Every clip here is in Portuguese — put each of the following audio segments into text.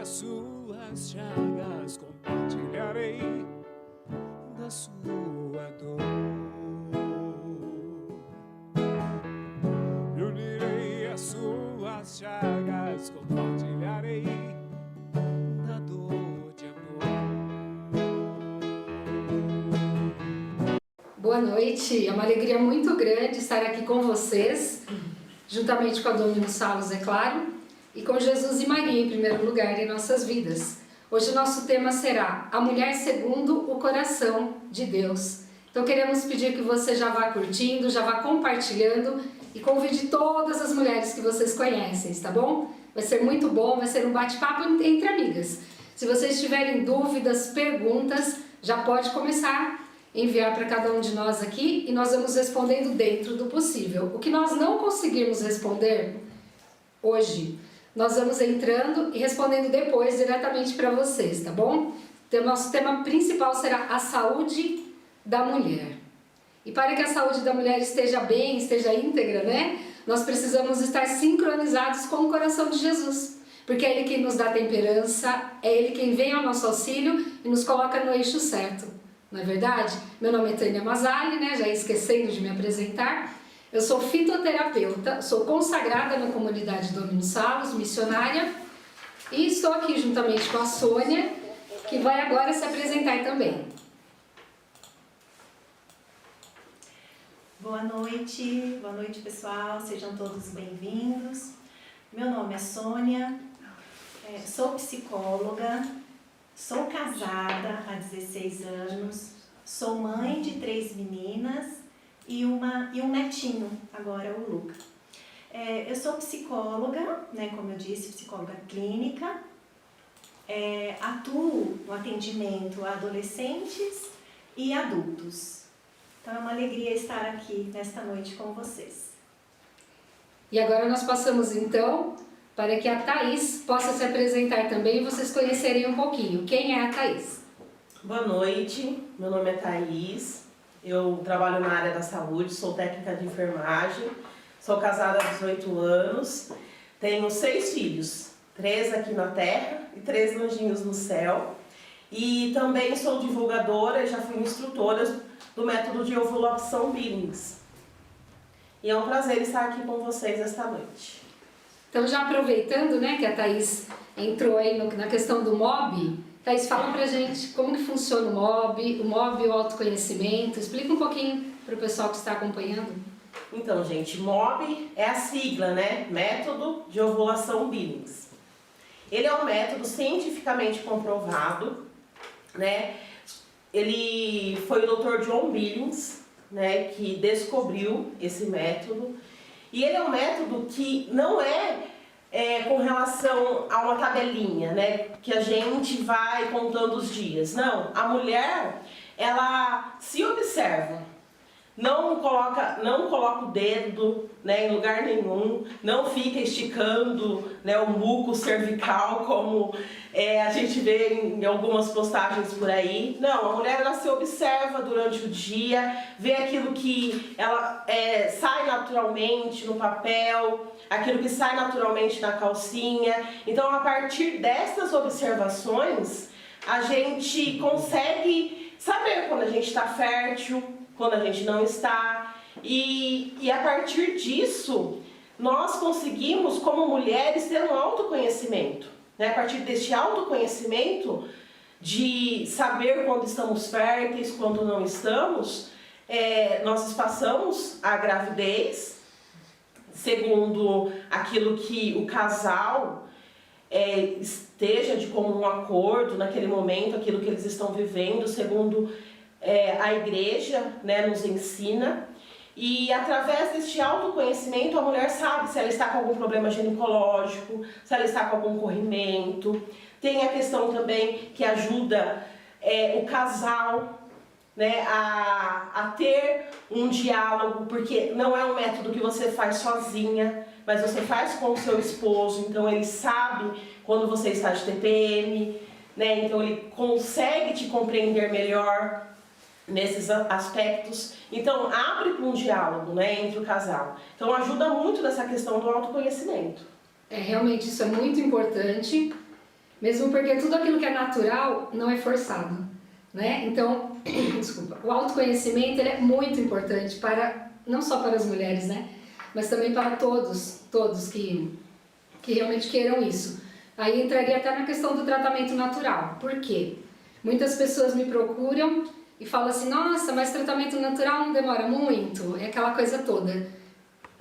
as suas chagas, compartilharei da sua dor. Me unirei às suas chagas, compartilharei da dor de amor. Boa noite, é uma alegria muito grande estar aqui com vocês, juntamente com a Dominus Salus, é claro, e com Jesus e Maria em primeiro lugar em nossas vidas. Hoje o nosso tema será a mulher segundo o coração de Deus. Então queremos pedir que você já vá curtindo, já vá compartilhando e convide todas as mulheres que vocês conhecem, tá bom? Vai ser muito bom, vai ser um bate-papo entre amigas. Se vocês tiverem dúvidas, perguntas, já pode começar a enviar para cada um de nós aqui e nós vamos respondendo dentro do possível. O que nós não conseguirmos responder hoje, nós vamos entrando e respondendo depois diretamente para vocês, tá bom? Então, nosso tema principal será a saúde da mulher. E para que a saúde da mulher esteja bem, esteja íntegra, né? Nós precisamos estar sincronizados com o coração de Jesus. Porque é Ele quem nos dá temperança, é Ele quem vem ao nosso auxílio e nos coloca no eixo certo. Não é verdade? Meu nome é Tânia Masali, né? Já esquecendo de me apresentar. Eu sou fitoterapeuta, sou consagrada na comunidade Dominus Salus, missionária, e estou aqui juntamente com a Sônia, que vai agora se apresentar também. Boa noite pessoal, sejam todos bem-vindos. Meu nome é Sônia, sou psicóloga, sou casada há 16 anos, sou mãe de 3 meninas e um netinho, agora é o Luca. Eu sou psicóloga, né, como eu disse, psicóloga clínica, atuo no atendimento a adolescentes e adultos. Então é uma alegria estar aqui nesta noite com vocês. E agora nós passamos então para que a Thaís possa se apresentar também e vocês conhecerem um pouquinho. Quem é a Thaís? Boa noite, meu nome é Thaís. Eu trabalho na área da saúde, sou técnica de enfermagem, sou casada há 18 anos, tenho 6 filhos, 3 aqui na terra e 3 anjinhos no céu. E também sou divulgadora e já fui instrutora do método de ovulação Billings. E é um prazer estar aqui com vocês esta noite. Então já aproveitando, né, que a Thaís entrou aí na questão do MOB, Thaís, fala pra gente como que funciona o MOB e o autoconhecimento. Explica um pouquinho para o pessoal que está acompanhando. Então, gente, MOB é a sigla, né? Método de Ovulação Billings. Ele é um método cientificamente comprovado, né? Ele foi o Dr. John Billings, né, que descobriu esse método. E ele é um método que não é com relação a uma tabelinha, né, que a gente vai contando os dias. Não, a mulher, ela se observa, não coloca o dedo, né, em lugar nenhum, não fica esticando, né, o muco cervical como a gente vê em algumas postagens por aí. Não, a mulher, ela se observa durante o dia, vê aquilo que ela sai naturalmente no papel, aquilo que sai naturalmente na calcinha. Então, a partir dessas observações, a gente consegue saber quando a gente está fértil, quando a gente não está, e a partir disso, nós conseguimos, como mulheres, ter um autoconhecimento, né? A partir deste autoconhecimento, de saber quando estamos férteis, quando não estamos, nós passamos a gravidez, segundo aquilo que o casal esteja de comum acordo naquele momento, aquilo que eles estão vivendo, segundo a igreja, né, nos ensina. E através deste autoconhecimento a mulher sabe se ela está com algum problema ginecológico, se ela está com algum corrimento. Tem a questão também que ajuda o casal, né, a ter um diálogo, porque não é um método que você faz sozinha, mas você faz com o seu esposo. Então ele sabe quando você está de TPM, né, então ele consegue te compreender melhor nesses aspectos. Então abre para um diálogo, né, entre o casal. Então ajuda muito nessa questão do autoconhecimento. Realmente isso é muito importante. Mesmo porque tudo aquilo que é natural não é forçado, né? Então, desculpa, o autoconhecimento ele é muito importante para, não só para as mulheres, né? Mas também para todos que realmente queiram isso. Aí entraria até na questão do tratamento natural. Por quê? Muitas pessoas me procuram e falam assim, nossa, mas tratamento natural não demora muito? É aquela coisa toda.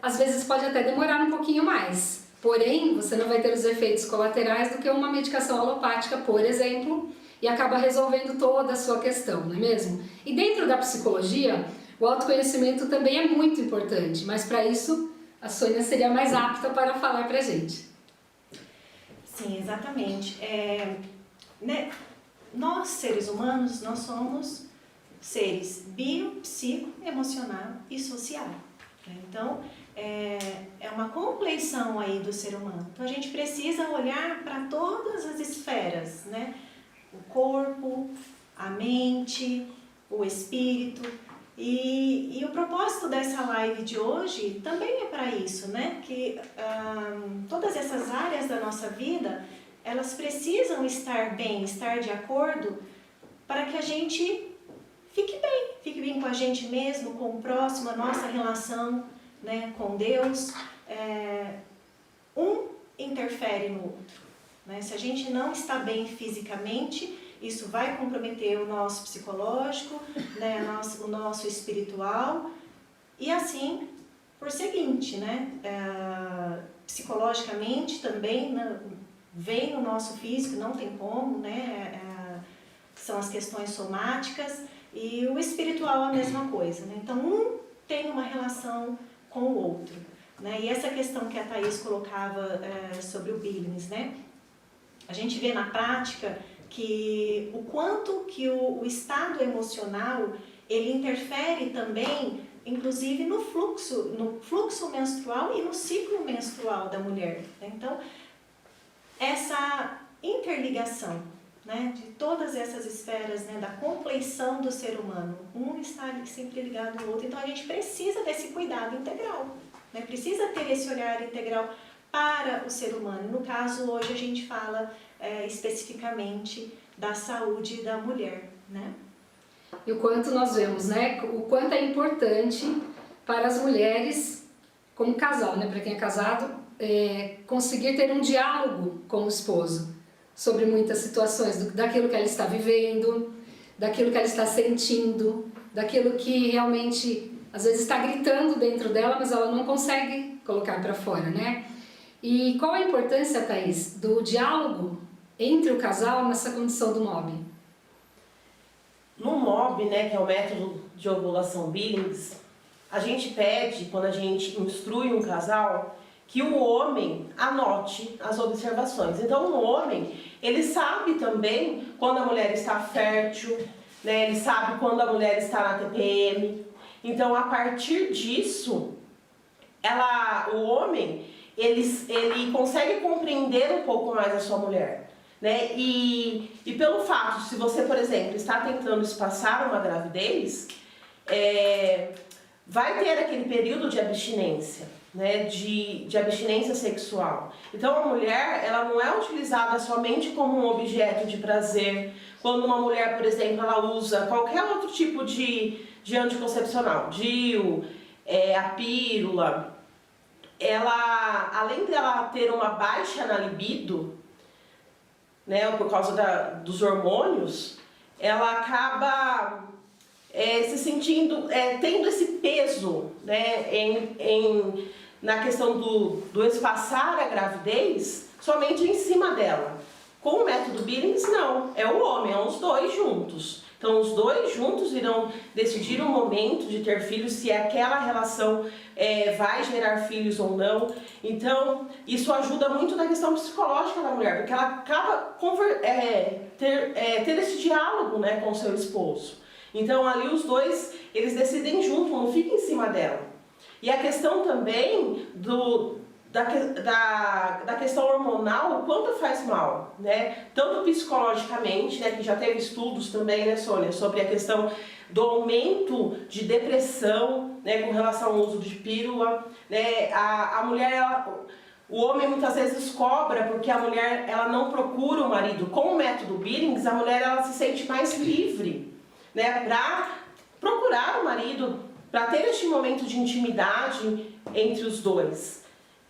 Às vezes pode até demorar um pouquinho mais, porém você não vai ter os efeitos colaterais do que uma medicação alopática, por exemplo, e acaba resolvendo toda a sua questão, não é mesmo? E dentro da psicologia, o autoconhecimento também é muito importante, mas para isso a Sônia seria mais apta para falar pra gente. Sim, exatamente. Né? Nós, seres humanos, nós somos seres bio, psico, emocional e social. Né? Então, é uma compleição aí do ser humano. Então, a gente precisa olhar para todas as esferas, né? O corpo, a mente, o espírito. E o propósito dessa live de hoje também é para isso, né? Que todas essas áreas da nossa vida, elas precisam estar bem, estar de acordo, para que a gente fique bem com a gente mesmo, com o próximo, a nossa relação, né, com Deus. Um interfere no outro, né? Se a gente não está bem fisicamente, isso vai comprometer o nosso psicológico, né, o nosso espiritual, e assim por seguinte, né? Psicologicamente também, né, vem o nosso físico, não tem como, né? São as questões somáticas, e o espiritual a mesma coisa, né? Então um tem uma relação com o outro, né? E essa questão que a Thaís colocava sobre o Billings, né? A gente vê na prática que o quanto que o estado emocional ele interfere também, inclusive no fluxo menstrual e no ciclo menstrual da mulher, né? Então, essa interligação, né, de todas essas esferas, né, da compleição do ser humano, um está sempre ligado ao outro, então a gente precisa desse cuidado integral, né? Precisa ter esse olhar integral para o ser humano. No caso, hoje a gente fala especificamente da saúde da mulher, né? E o quanto nós vemos, né? O quanto é importante para as mulheres, como casal, né? Para quem é casado, conseguir ter um diálogo com o esposo sobre muitas situações, daquilo que ela está vivendo, daquilo que ela está sentindo, daquilo que realmente, às vezes, está gritando dentro dela, mas ela não consegue colocar para fora, né? E qual a importância, Thaís, do diálogo entre o casal nessa condição do MOB? No MOB, né, que é o método de ovulação Billings, a gente pede, quando a gente instrui um casal, que o homem anote as observações. Então, o homem, ele sabe também quando a mulher está fértil, né, ele sabe quando a mulher está na TPM. Então, a partir disso, o homem, ele consegue compreender um pouco mais a sua mulher, né? E pelo fato, se você, por exemplo, está tentando espaçar uma gravidez, vai ter aquele período de abstinência, né? De abstinência sexual. Então a mulher, ela não é utilizada somente como um objeto de prazer. Quando uma mulher, por exemplo, ela usa qualquer outro tipo de anticoncepcional, DIU, a pílula, ela, além dela ter uma baixa na libido, né, por causa dos hormônios, ela acaba se sentindo, tendo esse peso, né, na questão do espaçar a gravidez somente em cima dela. Com o método Billings, não, é o homem, é os dois juntos. Então, os dois juntos irão decidir o momento de ter filhos, se aquela relação vai gerar filhos ou não. Então, isso ajuda muito na questão psicológica da mulher, porque ela acaba ter esse diálogo, né, com o seu esposo. Então, ali os dois, eles decidem junto, não fica em cima dela. E a questão também da questão hormonal, o quanto faz mal, né? Tanto psicologicamente, né, que já teve estudos também, né, Sônia, sobre a questão do aumento de depressão, né, com relação ao uso de pílula, né? A mulher, O homem muitas vezes cobra porque a mulher ela não procura o marido. Com o método Billings, a mulher ela se sente mais livre, né, para procurar o marido, para ter este momento de intimidade entre os dois.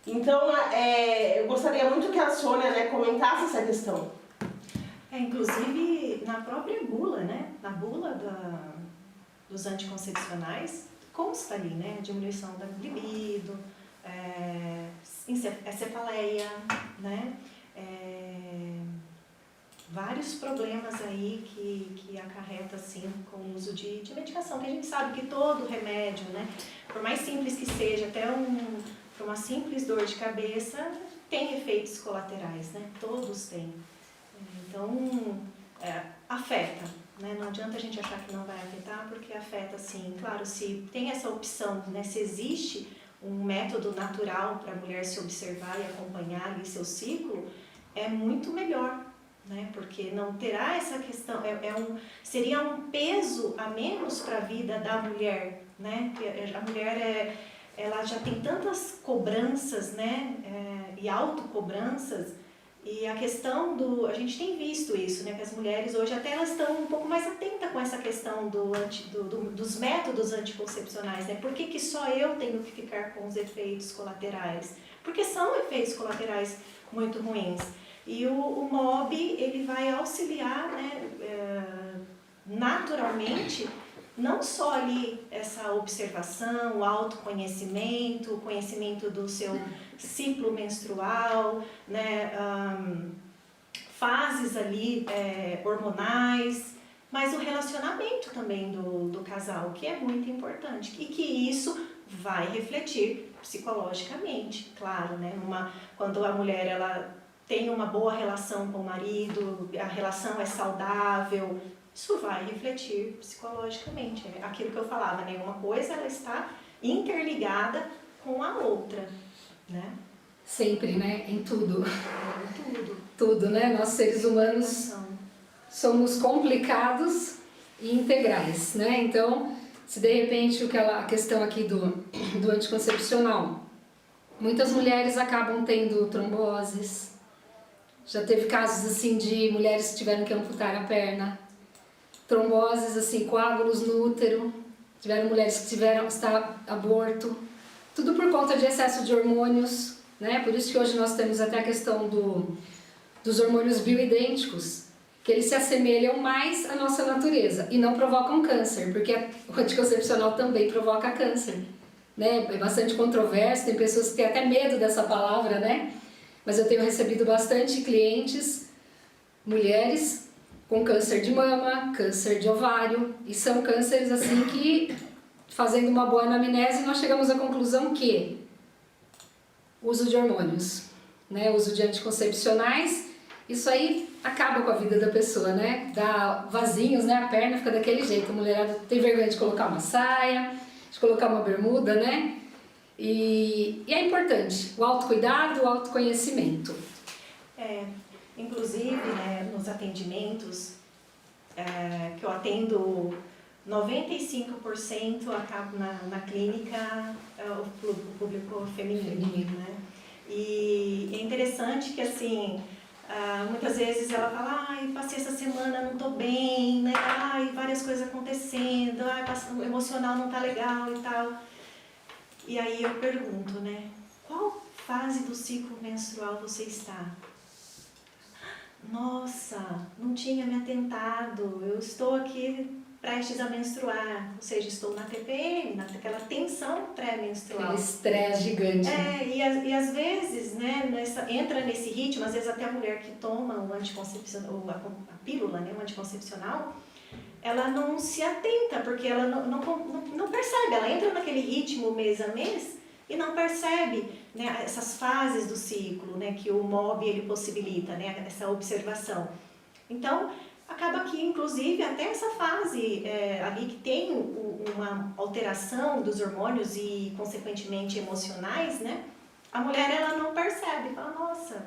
Então, eu gostaria muito que a Sônia, né, comentasse essa questão. Inclusive, na própria bula, né, na bula dos anticoncepcionais, consta ali, né, diminuição da libido, cefaleia, né, vários problemas aí que acarreta assim com o uso de medicação, que a gente sabe que todo remédio, né, por mais simples que seja, até para uma simples dor de cabeça, tem efeitos colaterais, né, todos têm. Então, afeta, né, não adianta a gente achar que não vai afetar, porque afeta sim. Claro, se tem essa opção, né, se existe um método natural para a mulher se observar e acompanhar ali seu ciclo, é muito melhor, né? Porque não terá essa questão, seria um peso a menos para a vida da mulher, né? A mulher ela já tem tantas cobranças, né? E autocobranças, e a questão a gente tem visto isso, né? Que as mulheres hoje até elas estão um pouco mais atentas com essa questão dos métodos anticoncepcionais, né? Por que só eu tenho que ficar com os efeitos colaterais? Porque são efeitos colaterais muito ruins. E o MOB, ele vai auxiliar, né, naturalmente, não só ali essa observação, o autoconhecimento, o conhecimento do seu ciclo menstrual, né, fases ali hormonais, mas o relacionamento também do casal, que é muito importante, e que isso vai refletir psicologicamente, claro, né, quando a mulher ela tem uma boa relação com o marido, a relação é saudável, isso vai refletir psicologicamente. É aquilo que eu falava, né? Uma coisa ela está interligada com a outra, né? Sempre, né? Em tudo. Em tudo. Tudo, né? Nós seres humanos somos complicados e integrais, né? Então, se de repente a questão aqui do anticoncepcional, muitas mulheres acabam tendo tromboses. Já teve casos assim de mulheres que tiveram que amputar a perna, tromboses, assim, coágulos no útero, tiveram mulheres que tiveram aborto, tudo por conta de excesso de hormônios, né? Por isso que hoje nós temos até a questão dos hormônios bioidênticos, que eles se assemelham mais à nossa natureza e não provocam câncer, porque o anticoncepcional também provoca câncer, né? É bastante controverso, tem pessoas que têm até medo dessa palavra, né? Mas eu tenho recebido bastante clientes, mulheres com câncer de mama, câncer de ovário, e são cânceres assim que, fazendo uma boa anamnese, nós chegamos à conclusão que uso de hormônios, né, uso de anticoncepcionais, isso aí acaba com a vida da pessoa, né, dá vasinhos, né, a perna fica daquele jeito, a mulherada tem vergonha de colocar uma saia, de colocar uma bermuda, né, e é importante o autocuidado, o autoconhecimento. Inclusive, né, nos atendimentos que eu atendo, 95% acaba na clínica o público feminino, né? E é interessante que, assim, muitas vezes ela fala, ai, passei essa semana, não tô bem, né? Ai, várias coisas acontecendo, ai, o emocional não tá legal e tal. E aí eu pergunto, né, qual fase do ciclo menstrual você está? Nossa, não tinha me atentado, eu estou aqui prestes a menstruar, ou seja, estou na TPM, naquela tensão pré-menstrual. Aquele estresse gigante. E às vezes, né, entra nesse ritmo, às vezes até a mulher que toma o anticoncepcional, a pílula, né, o anticoncepcional, ela não se atenta, porque ela não percebe, ela entra naquele ritmo mês a mês e não percebe, né, essas fases do ciclo, né, que o MOB ele possibilita, né, essa observação. Então, acaba que, inclusive, até essa fase ali que tem uma alteração dos hormônios e, consequentemente, emocionais, né, a mulher ela não percebe, fala, nossa,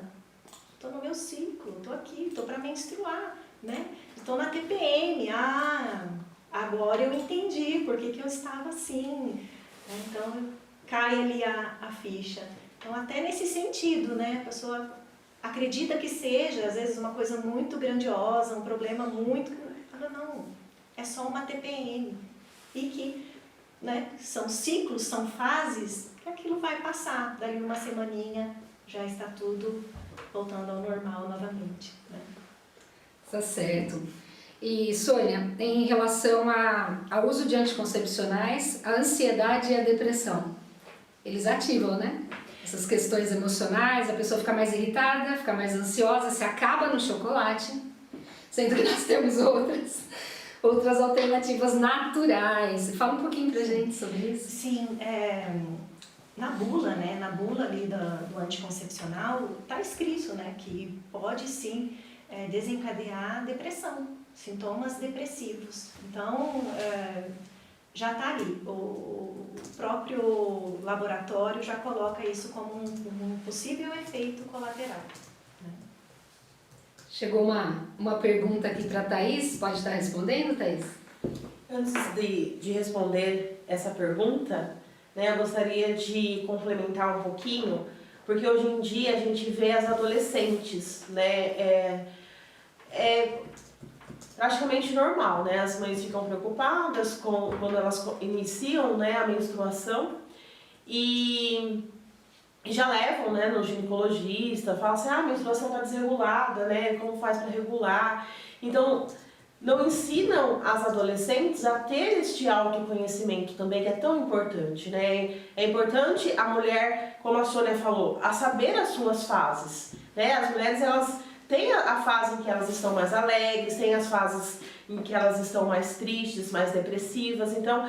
estou no meu ciclo, estou aqui, estou para menstruar, né, estou na TPM, agora eu entendi por que eu estava assim, né? Então cai ali a ficha. Então, até nesse sentido, né? A pessoa acredita que seja, às vezes, uma coisa muito grandiosa, um problema muito... Fala, não, é só uma TPM. E que, né, são ciclos, são fases, que aquilo vai passar. Daí uma semaninha já está tudo voltando ao normal novamente, né? Tá certo. E, Sônia, em relação ao uso de anticoncepcionais, a ansiedade e a depressão, eles ativam, né? Essas questões emocionais, a pessoa fica mais irritada, fica mais ansiosa, se acaba no chocolate, sendo que nós temos outras alternativas naturais. Fala um pouquinho pra gente sobre isso. Sim, na bula, né? Na bula ali do anticoncepcional, tá escrito, né? Que pode sim desencadear depressão, sintomas depressivos. Então, já está ali. O próprio laboratório já coloca isso como um possível efeito colateral, né? Chegou uma pergunta aqui para a Thaís, pode estar respondendo, Thaís? Antes de responder essa pergunta, né, eu gostaria de complementar um pouquinho, porque hoje em dia a gente vê as adolescentes, né, praticamente normal, né? As mães ficam preocupadas quando elas iniciam, né, a menstruação e já levam, né, no ginecologista, falam assim, a menstruação está desregulada, né? Como faz para regular? Então, não ensinam as adolescentes a ter este autoconhecimento também, que é tão importante, né? É importante a mulher, como a Sônia falou, a saber as suas fases, né? As mulheres, elas têm a fase em que elas estão mais alegres, tem as fases em que elas estão mais tristes, mais depressivas. Então,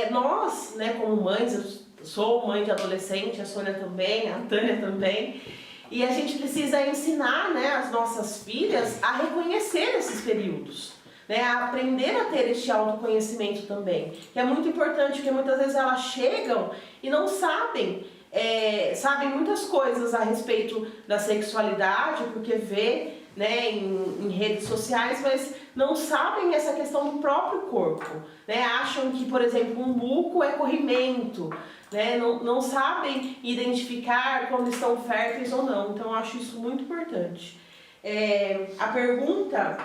nós, né, como mães, eu sou mãe de adolescente, a Sônia também, a Tânia também, e a gente precisa ensinar, né, as nossas filhas a reconhecer esses períodos, né, a aprender a ter este autoconhecimento também, que é muito importante, porque muitas vezes elas chegam e não sabem, sabem muitas coisas a respeito da sexualidade, porque vê, né, em redes sociais, mas não sabem essa questão do próprio corpo, né? Acham que, por exemplo, um muco é corrimento, né? Não sabem identificar quando estão férteis ou não, então eu acho isso muito importante. A pergunta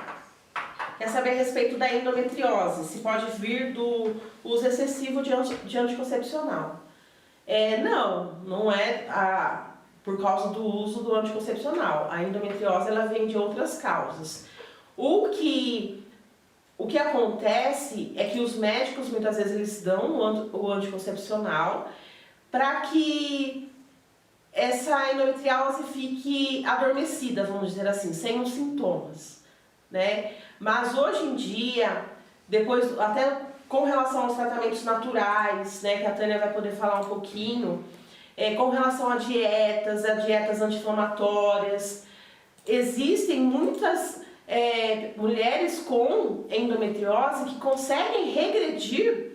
é saber a respeito da endometriose, se pode vir do uso excessivo de anticoncepcional. Não é por causa do uso do anticoncepcional. A endometriose, ela vem de outras causas. O que acontece é que os médicos, muitas vezes, eles dão o anticoncepcional para que essa endometriose fique adormecida, vamos dizer assim, sem os sintomas, né? Mas hoje em dia, depois, até com relação aos tratamentos naturais, né, que a Tânia vai poder falar um pouquinho, com relação a dietas anti-inflamatórias, existem muitas mulheres com endometriose que conseguem regredir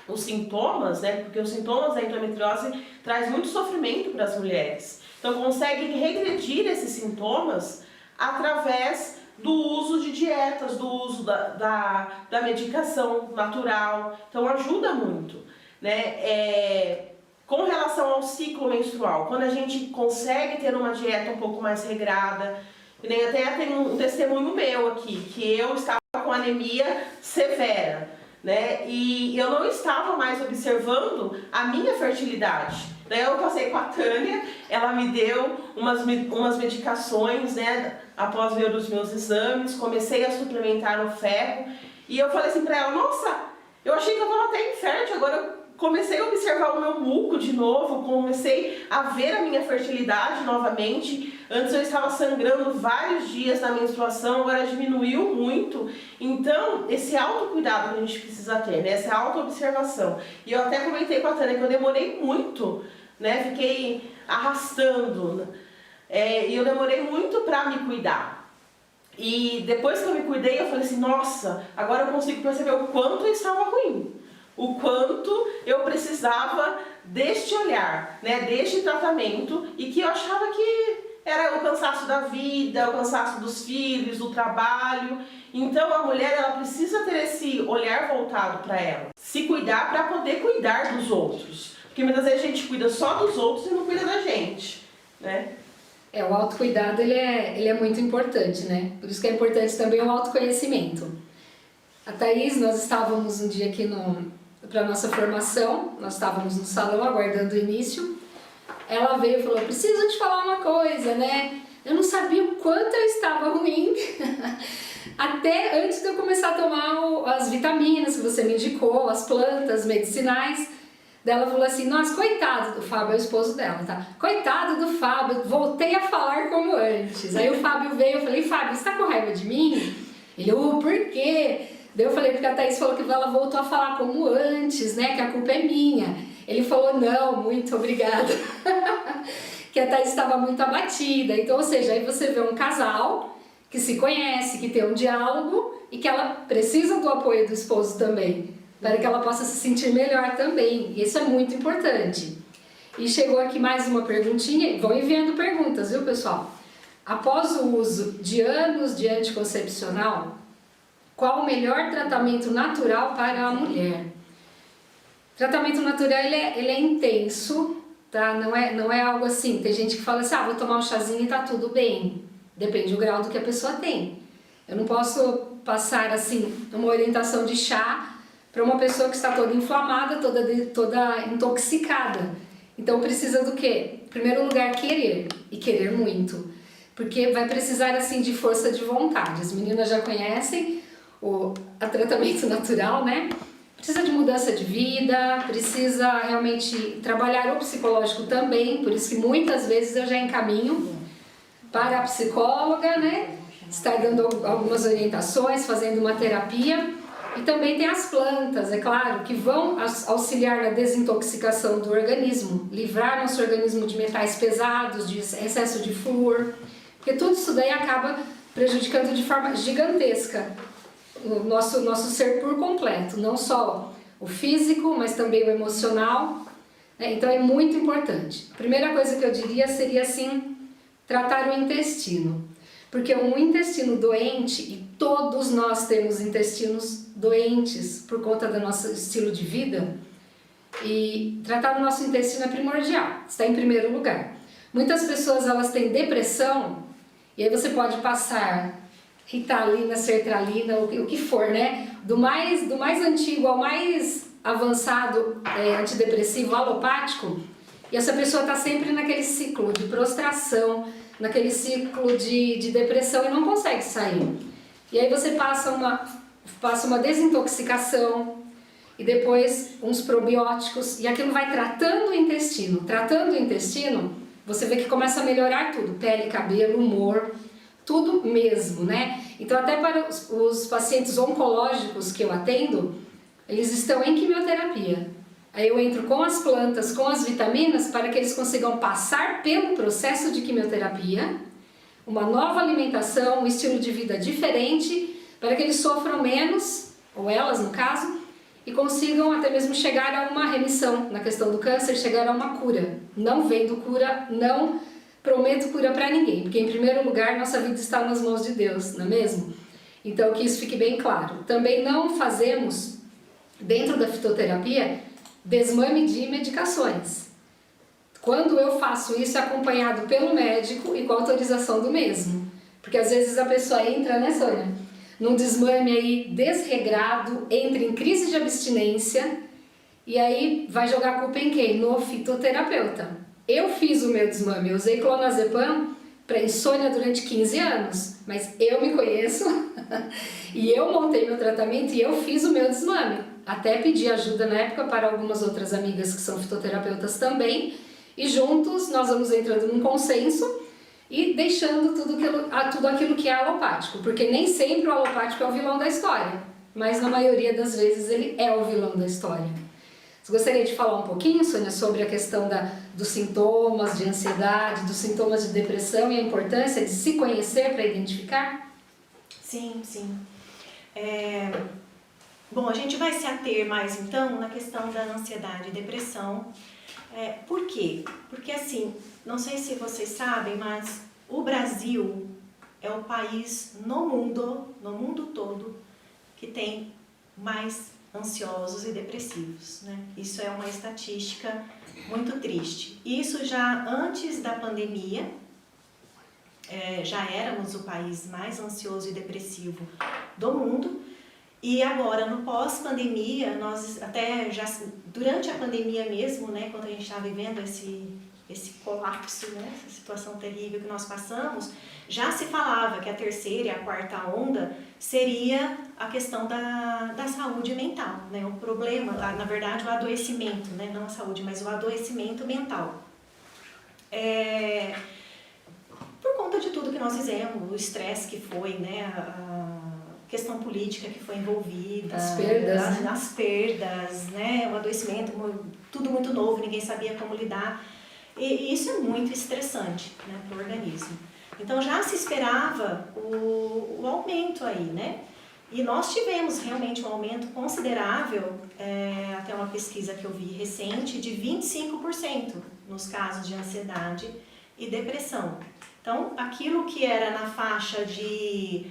os sintomas, né, porque os sintomas da endometriose traz muito sofrimento para as mulheres. Então conseguem regredir esses sintomas através do uso de dietas, do uso da medicação natural. Então ajuda muito, né? Com relação ao ciclo menstrual, quando a gente consegue ter uma dieta um pouco mais regrada, até tem um testemunho meu aqui, que eu estava com anemia severa, né? E eu não estava mais observando a minha fertilidade. Daí eu passei com a Tânia, ela me deu umas medicações, né? Após ver os meus exames, comecei a suplementar o ferro e eu falei assim pra ela, nossa, eu achei que eu estava até infértil, agora eu comecei a observar o meu muco de novo, comecei a ver a minha fertilidade novamente. Antes eu estava sangrando vários dias na menstruação, agora diminuiu muito. Então, esse autocuidado que a gente precisa ter, né? Essa autoobservação. E eu até comentei com a Tânia que eu demorei muito, né? Fiquei arrastando. E eu demorei muito para me cuidar. E depois que eu me cuidei, eu falei assim, nossa, agora eu consigo perceber o quanto eu estava ruim. O quanto eu precisava deste olhar, né, deste tratamento, e que eu achava que era o cansaço da vida, o cansaço dos filhos, do trabalho. Então a mulher, ela precisa ter esse olhar voltado para ela, se cuidar para poder cuidar dos outros. Porque muitas vezes a gente cuida só dos outros e não cuida da gente, né? O autocuidado ele é muito importante, né? Por isso que é importante também o autoconhecimento. A Thaís, nós estávamos um dia aqui para a nossa formação, nós estávamos no salão aguardando o início. Ela veio e falou, preciso te falar uma coisa, né? Eu não sabia o quanto eu estava ruim, até antes de eu começar a tomar as vitaminas que você me indicou, as plantas medicinais. Daí ela falou assim, nossa, coitado do Fábio, é o esposo dela, tá? Coitado do Fábio, voltei a falar como antes. Aí o Fábio veio, eu falei, Fábio, você tá com raiva de mim? Ele, por quê? Daí eu falei, porque a Thaís falou que ela voltou a falar como antes, né? Que a culpa é minha. Ele falou, não, muito obrigada. Que a Thaís estava muito abatida. Então, ou seja, aí você vê um casal que se conhece, que tem um diálogo e que ela precisa do apoio do esposo também, para que ela possa se sentir melhor também. E isso é muito importante. E chegou aqui mais uma perguntinha. Vão enviando perguntas, viu, pessoal? Após o uso de anos de anticoncepcional, qual o melhor tratamento natural para a mulher? Tratamento natural ele é intenso, tá? Não é algo assim. Tem gente que fala assim, vou tomar um chazinho e tá tudo bem. Depende do grau do que a pessoa tem. Eu não posso passar assim uma orientação de chá para uma pessoa que está toda inflamada, toda intoxicada. Então precisa do quê? Em primeiro lugar, querer, e querer muito. Porque vai precisar assim de força de vontade. As meninas já conhecem o tratamento natural, né? Precisa de mudança de vida, precisa realmente trabalhar o psicológico também, por isso que muitas vezes eu já encaminho para a psicóloga, né? Estar dando algumas orientações, fazendo uma terapia. E também tem as plantas, é claro, que vão auxiliar na desintoxicação do organismo, livrar nosso organismo de metais pesados, de excesso de flúor, porque tudo isso daí acaba prejudicando de forma gigantesca o nosso ser por completo, não só o físico, mas também o emocional, né? Então é muito importante. A primeira coisa que eu diria seria assim, tratar o intestino, porque um intestino doente, e todos nós temos intestinos doentes por conta do nosso estilo de vida, e tratar o nosso intestino é primordial, está em primeiro lugar. Muitas pessoas elas têm depressão, e aí você pode passar Ritalina, sertralina, o que for, né? Do mais antigo ao mais avançado antidepressivo alopático, e essa pessoa está sempre naquele ciclo de prostração, naquele ciclo de depressão e não consegue sair. E aí você passa uma desintoxicação e depois uns probióticos e aquilo vai tratando o intestino. Tratando o intestino, você vê que começa a melhorar tudo, pele, cabelo, humor, tudo mesmo, né? Então até para os pacientes oncológicos que eu atendo, eles estão em quimioterapia. Aí eu entro com as plantas, com as vitaminas, para que eles consigam passar pelo processo de quimioterapia, uma nova alimentação, um estilo de vida diferente, para que eles sofram menos, ou elas no caso, e consigam até mesmo chegar a uma remissão na questão do câncer, chegar a uma cura. Não vendo cura, não prometo cura para ninguém, porque em primeiro lugar nossa vida está nas mãos de Deus, não é mesmo? Então que isso fique bem claro. Também não fazemos, dentro da fitoterapia, desmame de medicações. Quando eu faço isso é acompanhado pelo médico e com autorização do mesmo. Porque às vezes a pessoa entra, né, Sônia? Num desmame aí desregrado, entra em crise de abstinência e aí vai jogar a culpa em quem? No fitoterapeuta. Eu fiz o meu desmame, eu usei clonazepam para insônia durante 15 anos, mas eu me conheço e eu montei meu tratamento e eu fiz o meu desmame. Até pedi ajuda na época para algumas outras amigas que são fitoterapeutas também, e juntos nós vamos entrando num consenso e deixando tudo aquilo que é alopático, porque nem sempre o alopático é o vilão da história, mas na maioria das vezes ele é o vilão da história. Você gostaria de falar um pouquinho, Sônia, sobre a questão dos sintomas de ansiedade, dos sintomas de depressão e a importância de se conhecer para identificar? Sim, sim. Bom, a gente vai se ater mais então na questão da ansiedade e depressão. Por quê? Porque assim, não sei se vocês sabem, mas o Brasil é o país no mundo todo, que tem mais ansiosos e depressivos, né? Isso é uma estatística muito triste. Isso já antes da pandemia, já éramos o país mais ansioso e depressivo do mundo. E agora, no pós-pandemia, nós até já durante a pandemia mesmo, né, quando a gente está vivendo esse colapso, né, essa situação terrível que nós passamos, já se falava que a terceira e a quarta onda seria a questão da saúde mental, né, o problema, na verdade, o adoecimento, né, não a saúde, mas o adoecimento mental. Por conta de tudo que nós fizemos, o estresse que foi, né, a questão política que foi envolvida, as perdas, né, o adoecimento, tudo muito novo, ninguém sabia como lidar. E isso é muito estressante, né, para o organismo. Então já se esperava o aumento aí, né? E nós tivemos realmente um aumento considerável, até uma pesquisa que eu vi recente, de 25% nos casos de ansiedade e depressão. Então, aquilo que era na faixa de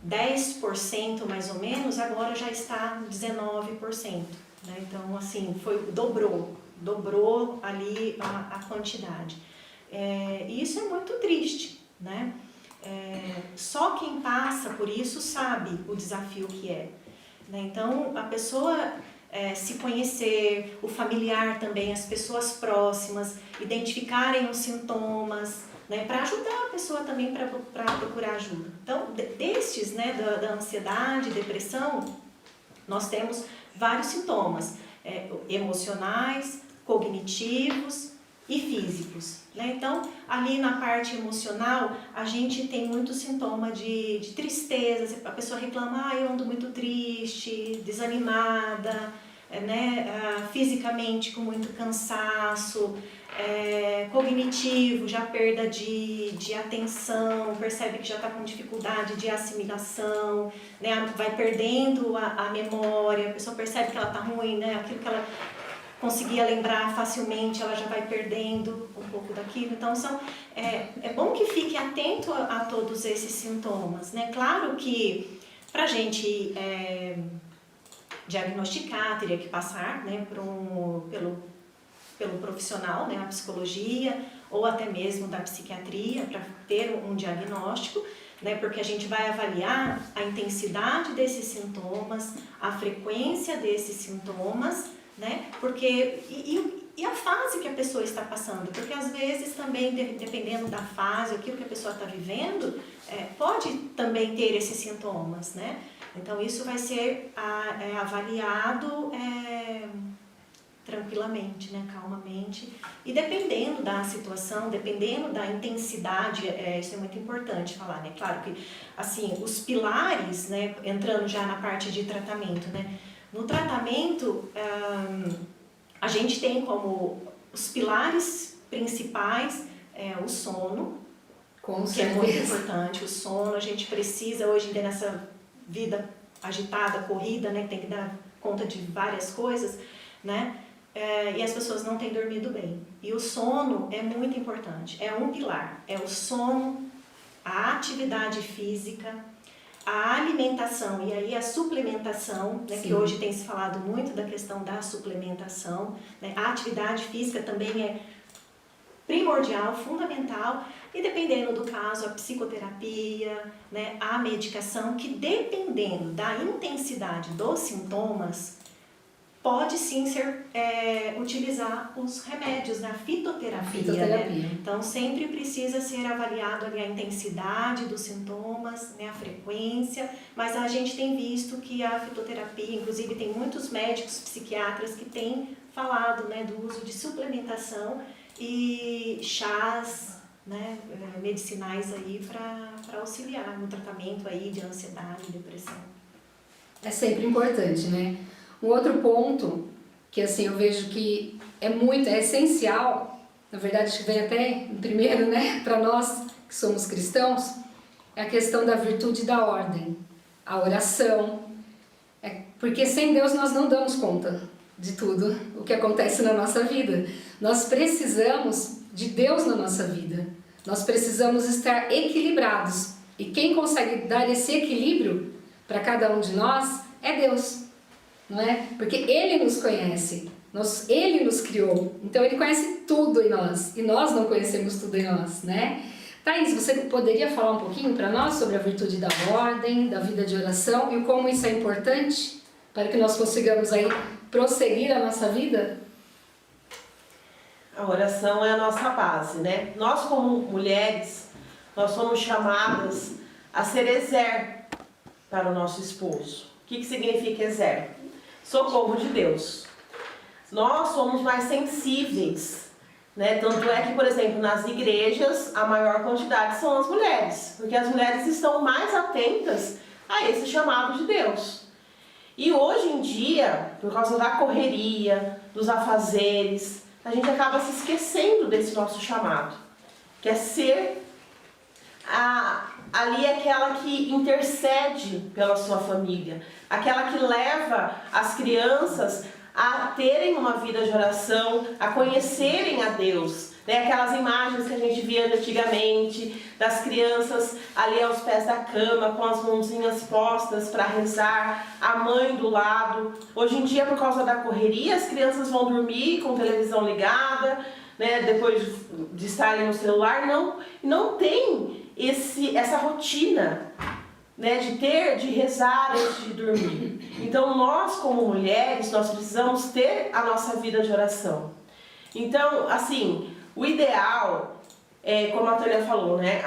10% mais ou menos, agora já está 19%. Né? Então, assim, dobrou ali a quantidade. E isso é muito triste, né? Só quem passa por isso sabe o desafio que é. Né? Então, a pessoa se conhecer, o familiar também, as pessoas próximas, identificarem os sintomas, né, para ajudar a pessoa também para procurar ajuda. Então, destes, né, da ansiedade, depressão, nós temos vários sintomas emocionais, cognitivos e físicos. Né? Então, ali na parte emocional, a gente tem muito sintoma de tristeza, a pessoa reclama, eu ando muito triste, desanimada, né? Fisicamente com muito cansaço, cognitivo, já perda de atenção, percebe que já está com dificuldade de assimilação, né? Vai perdendo a memória, a pessoa percebe que ela está ruim, né? Aquilo que ela conseguia lembrar facilmente, ela já vai perdendo um pouco daquilo. Então, é bom que fique atento a todos esses sintomas, né? Claro que para a gente diagnosticar, teria que passar, né, pelo profissional, né, a psicologia ou até mesmo da psiquiatria para ter um diagnóstico, né, porque a gente vai avaliar a intensidade desses sintomas, a frequência desses sintomas, né, porque e a fase que a pessoa está passando, porque às vezes também, dependendo da fase, aquilo que a pessoa está vivendo, pode também ter esses sintomas, né? Então isso vai ser avaliado tranquilamente, né, calmamente, e dependendo da situação, dependendo da intensidade, isso é muito importante falar, né? Claro que assim os pilares, né, entrando já na parte de tratamento, né? No tratamento a gente tem como os pilares principais o sono, que é muito importante. O sono, a gente precisa hoje em dia nessa vida agitada, corrida, né, tem que dar conta de várias coisas, né, e as pessoas não têm dormido bem. E o sono é muito importante, é um pilar, é o sono, a atividade física, a alimentação e aí a suplementação, né, que hoje tem se falado muito da questão da suplementação, né, a atividade física também é primordial, fundamental, e dependendo do caso, a psicoterapia, né, a medicação, que dependendo da intensidade dos sintomas, pode sim ser utilizar os remédios, né, a fitoterapia. Né? Então sempre precisa ser avaliado ali a intensidade dos sintomas, né, a frequência, mas a gente tem visto que a fitoterapia, inclusive tem muitos médicos psiquiatras que têm falado, né, do uso de suplementação e chás, né, medicinais aí para auxiliar no tratamento aí de ansiedade e depressão. É sempre importante, né? Um outro ponto que assim eu vejo que é essencial, na verdade que vem até em primeiro, né, para nós que somos cristãos, é a questão da virtude da ordem, a oração, porque sem Deus nós não damos conta de tudo o que acontece na nossa vida. Nós precisamos de Deus na nossa vida, nós precisamos estar equilibrados, e quem consegue dar esse equilíbrio para cada um de nós é Deus. não é? Porque Ele nos conhece, Ele nos criou, então Ele conhece tudo em nós, e nós não conhecemos tudo em nós, né? Thaís, você poderia falar um pouquinho para nós sobre a virtude da ordem, da vida de oração e como isso é importante para que nós consigamos aí prosseguir a nossa vida? A oração é a nossa base, né? Nós como mulheres, nós somos chamadas a ser Ezer para o nosso esposo. O que significa Ezer? Socorro de Deus. Nós somos mais sensíveis, né? Tanto é que, por exemplo, nas igrejas, a maior quantidade são as mulheres, porque as mulheres estão mais atentas a esse chamado de Deus. E hoje em dia, por causa da correria, dos afazeres, a gente acaba se esquecendo desse nosso chamado, que é ser ali aquela que intercede pela sua família, aquela que leva as crianças a terem uma vida de oração, a conhecerem a Deus, né? Aquelas imagens que a gente via antigamente, das crianças ali aos pés da cama, com as mãozinhas postas para rezar, a mãe do lado. Hoje em dia, por causa da correria, as crianças vão dormir com televisão ligada, né? Depois de estarem no celular, não tem essa rotina, né, de rezar antes de dormir. Então nós como mulheres, nós precisamos ter a nossa vida de oração. Então, assim, o ideal é, como a Tânia falou, né,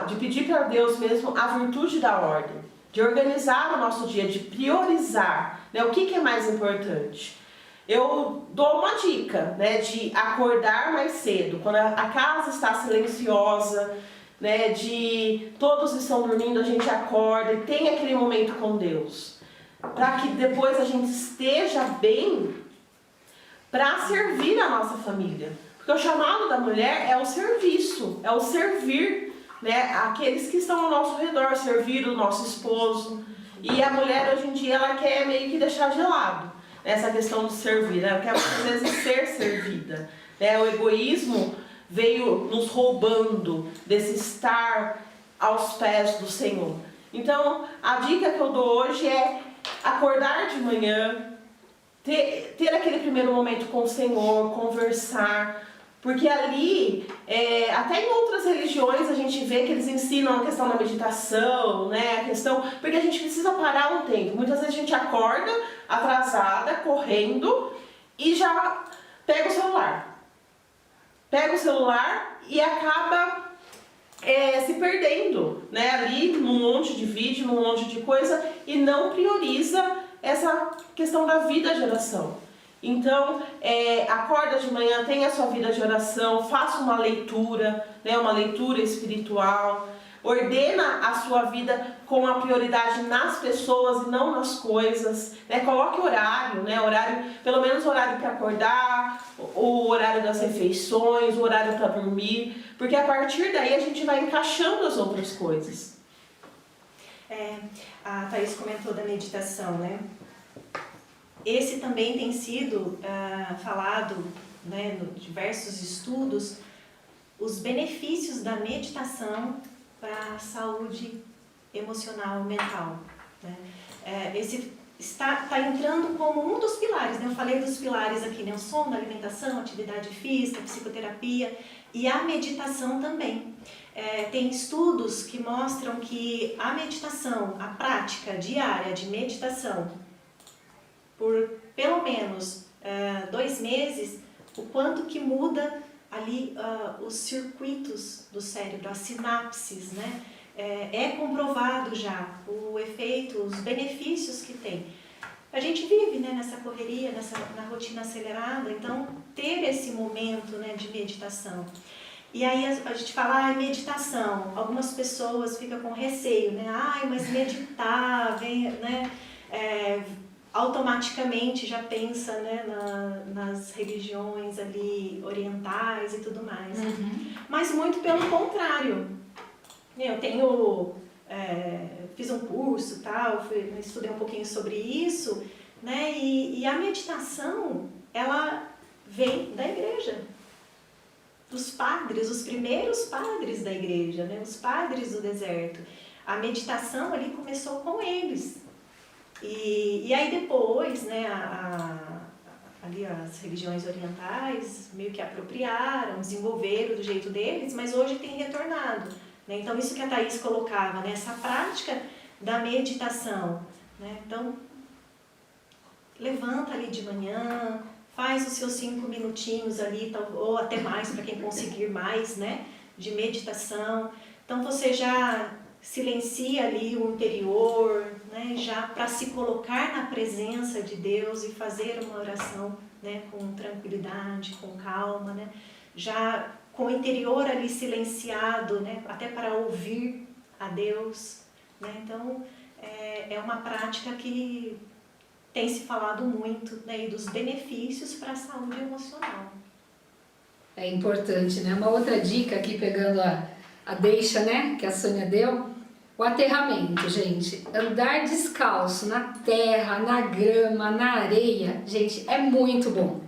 de pedir para Deus mesmo a virtude da ordem, de organizar o nosso dia, de priorizar, né, o que é mais importante. Eu dou uma dica, né, de acordar mais cedo, quando a casa está silenciosa, né, de todos estão dormindo, a gente acorda e tem aquele momento com Deus, para que depois a gente esteja bem para servir a nossa família, porque o chamado da mulher é o serviço, é o servir, né, aqueles que estão ao nosso redor, servir o nosso esposo. E a mulher hoje em dia ela quer meio que deixar de lado essa questão de servir, ela quer muitas vezes ser servida, né? O egoísmo veio nos roubando desse estar aos pés do Senhor. Então, a dica que eu dou hoje é acordar de manhã, ter aquele primeiro momento com o Senhor, conversar, porque ali, até em outras religiões a gente vê que eles ensinam a questão da meditação, né? Porque a gente precisa parar um tempo. Muitas vezes a gente acorda atrasada, correndo, e já pega o celular. Pega o celular e acaba se perdendo, né? Ali num monte de vídeo, num monte de coisa, e não prioriza essa questão da vida de oração. Então, acorda de manhã, tenha a sua vida de oração, faça uma leitura, né? Uma leitura espiritual, ordena a sua vida com a prioridade nas pessoas e não nas coisas, né? Coloque horário, né? Pelo menos horário para acordar, o horário das refeições, o horário para dormir, porque a partir daí a gente vai encaixando as outras coisas. A Thaís comentou da meditação, né? Esse também tem sido falado, né, em diversos estudos, os benefícios da meditação para a saúde emocional e mental, né? Esse está entrando como um dos pilares, né? Eu falei dos pilares aqui, né? O sono, a alimentação, atividade física, psicoterapia e a meditação também. Tem estudos que mostram que a meditação, a prática diária de meditação, por pelo menos 2 meses, o quanto que muda ali os circuitos do cérebro, as sinapses, né? É comprovado já o efeito, os benefícios que tem. A gente vive, né, nessa correria, na rotina acelerada, então ter esse momento, né, de meditação. E aí a gente fala, meditação, algumas pessoas ficam com receio, né? Mas meditar, vem, né? Automaticamente já pensa, né, nas religiões ali orientais e tudo mais. Uhum. Mas muito pelo contrário. Eu fiz um curso, tal, estudei um pouquinho sobre isso, né? E a meditação, ela vem da igreja, dos padres, os primeiros padres da igreja, né? Os padres do deserto. A meditação ali começou com eles. E aí depois, né, ali as religiões orientais meio que apropriaram, desenvolveram do jeito deles, mas hoje tem retornado, né? Então isso que a Thaís colocava, né, essa prática da meditação, né? Então levanta ali de manhã, faz os seus 5 minutinhos ali, ou até mais para quem conseguir mais, né, de meditação. Então você já silencia ali o interior, né, já para se colocar na presença de Deus e fazer uma oração, né, com tranquilidade, com calma, né, já com o interior ali silenciado, né, até para ouvir a Deus, né. Então é uma prática que tem se falado muito, né, e dos benefícios para a saúde emocional. É importante, né? Uma outra dica aqui, pegando a deixa, né, que a Sônia deu, o aterramento, gente. Andar descalço na terra, na grama, na areia, gente, é muito bom.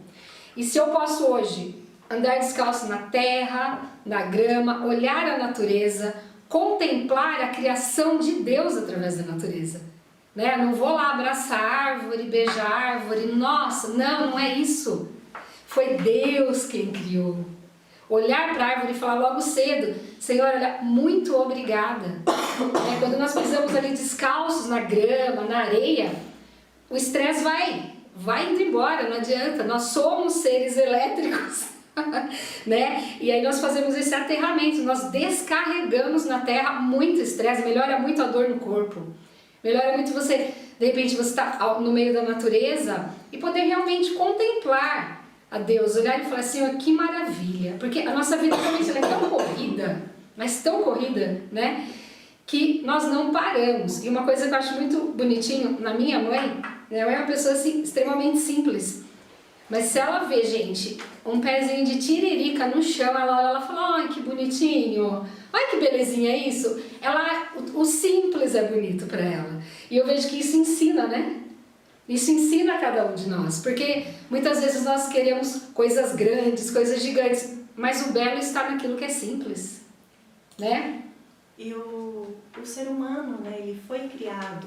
E se eu posso hoje andar descalço na terra, na grama, olhar a natureza, contemplar a criação de Deus através da natureza, né? Não vou lá abraçar a árvore, beijar a árvore, nossa, não é isso. Foi Deus quem criou. Olhar para a árvore e falar logo cedo, Senhor, olha, muito obrigada. Quando nós pisamos ali descalços na grama, na areia, o estresse vai indo embora, não adianta. Nós somos seres elétricos, né? E aí nós fazemos esse aterramento, nós descarregamos na terra muito estresse, melhora muito a dor no corpo. Melhora muito você, de repente, você está no meio da natureza e poder realmente contemplar a Deus, olhar e falar assim, oh, que maravilha, porque a nossa vida realmente é tão corrida, mas tão corrida, né, que nós não paramos. E uma coisa que eu acho muito bonitinho na minha mãe, minha mãe é uma pessoa assim, extremamente simples, mas se ela vê, gente, um pezinho de tiririca no chão, ela fala, ai, que bonitinho, olha que belezinha isso. O simples é bonito para ela. E eu vejo que isso ensina, né? Isso ensina a cada um de nós, porque muitas vezes nós queremos coisas grandes, coisas gigantes, mas o belo está naquilo que é simples, né? E o ser humano, né, ele foi criado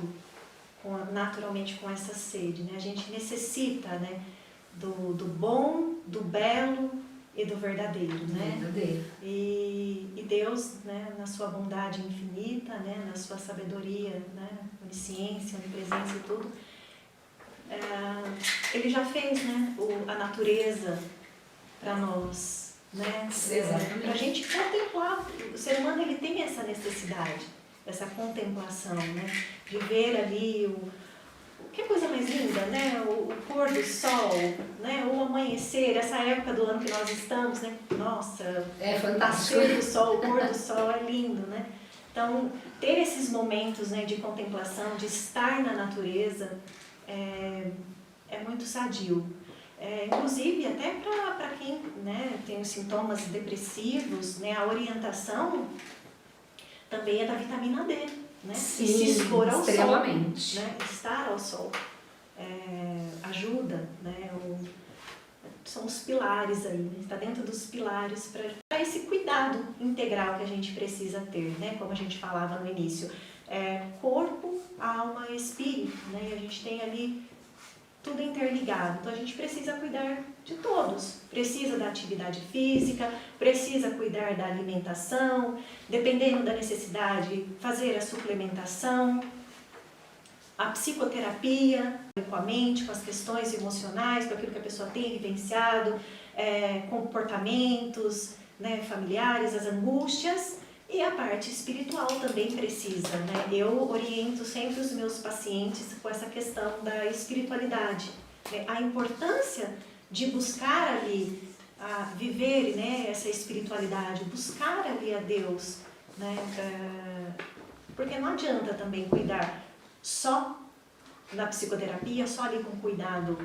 naturalmente com essa sede, né? A gente necessita, né, do bom, do belo e do verdadeiro, né? Verdadeiro. E Deus, né, na sua bondade infinita, né, na sua sabedoria, né, onisciência, onipresença e tudo, ele já fez, né, a natureza para nós, né? Para a gente contemplar. O ser humano, ele tem essa necessidade, essa contemplação, né? De ver ali que coisa mais linda, né? O pôr do sol, né? O amanhecer, essa época do ano que nós estamos, né? Nossa, é fantástico. Nascer do sol, o pôr do sol é lindo, né? Então, ter esses momentos, né, de contemplação, de estar na natureza, é muito sadio. Inclusive, até para quem, né, tem os sintomas depressivos, né, a orientação também é da vitamina D, né? Sim, e se expor ao extremamente. sol, né? Estar ao sol ajuda, né? São os pilares aí, né? Está dentro dos pilares para esse cuidado integral que a gente precisa ter, né? Como a gente falava no início, corpo, alma e espírito, né? E a gente tem ali tudo interligado, então a gente precisa cuidar de todos, precisa da atividade física, precisa cuidar da alimentação, dependendo da necessidade, fazer a suplementação, a psicoterapia, com a mente, com as questões emocionais, com aquilo que a pessoa tem vivenciado, comportamentos, né, familiares, as angústias, e a parte espiritual também precisa, né? Eu oriento sempre os meus pacientes com essa questão da espiritualidade, né? A importância de buscar ali, viver, né, essa espiritualidade, buscar ali a Deus, né? Porque não adianta também cuidar só na psicoterapia, só ali com cuidado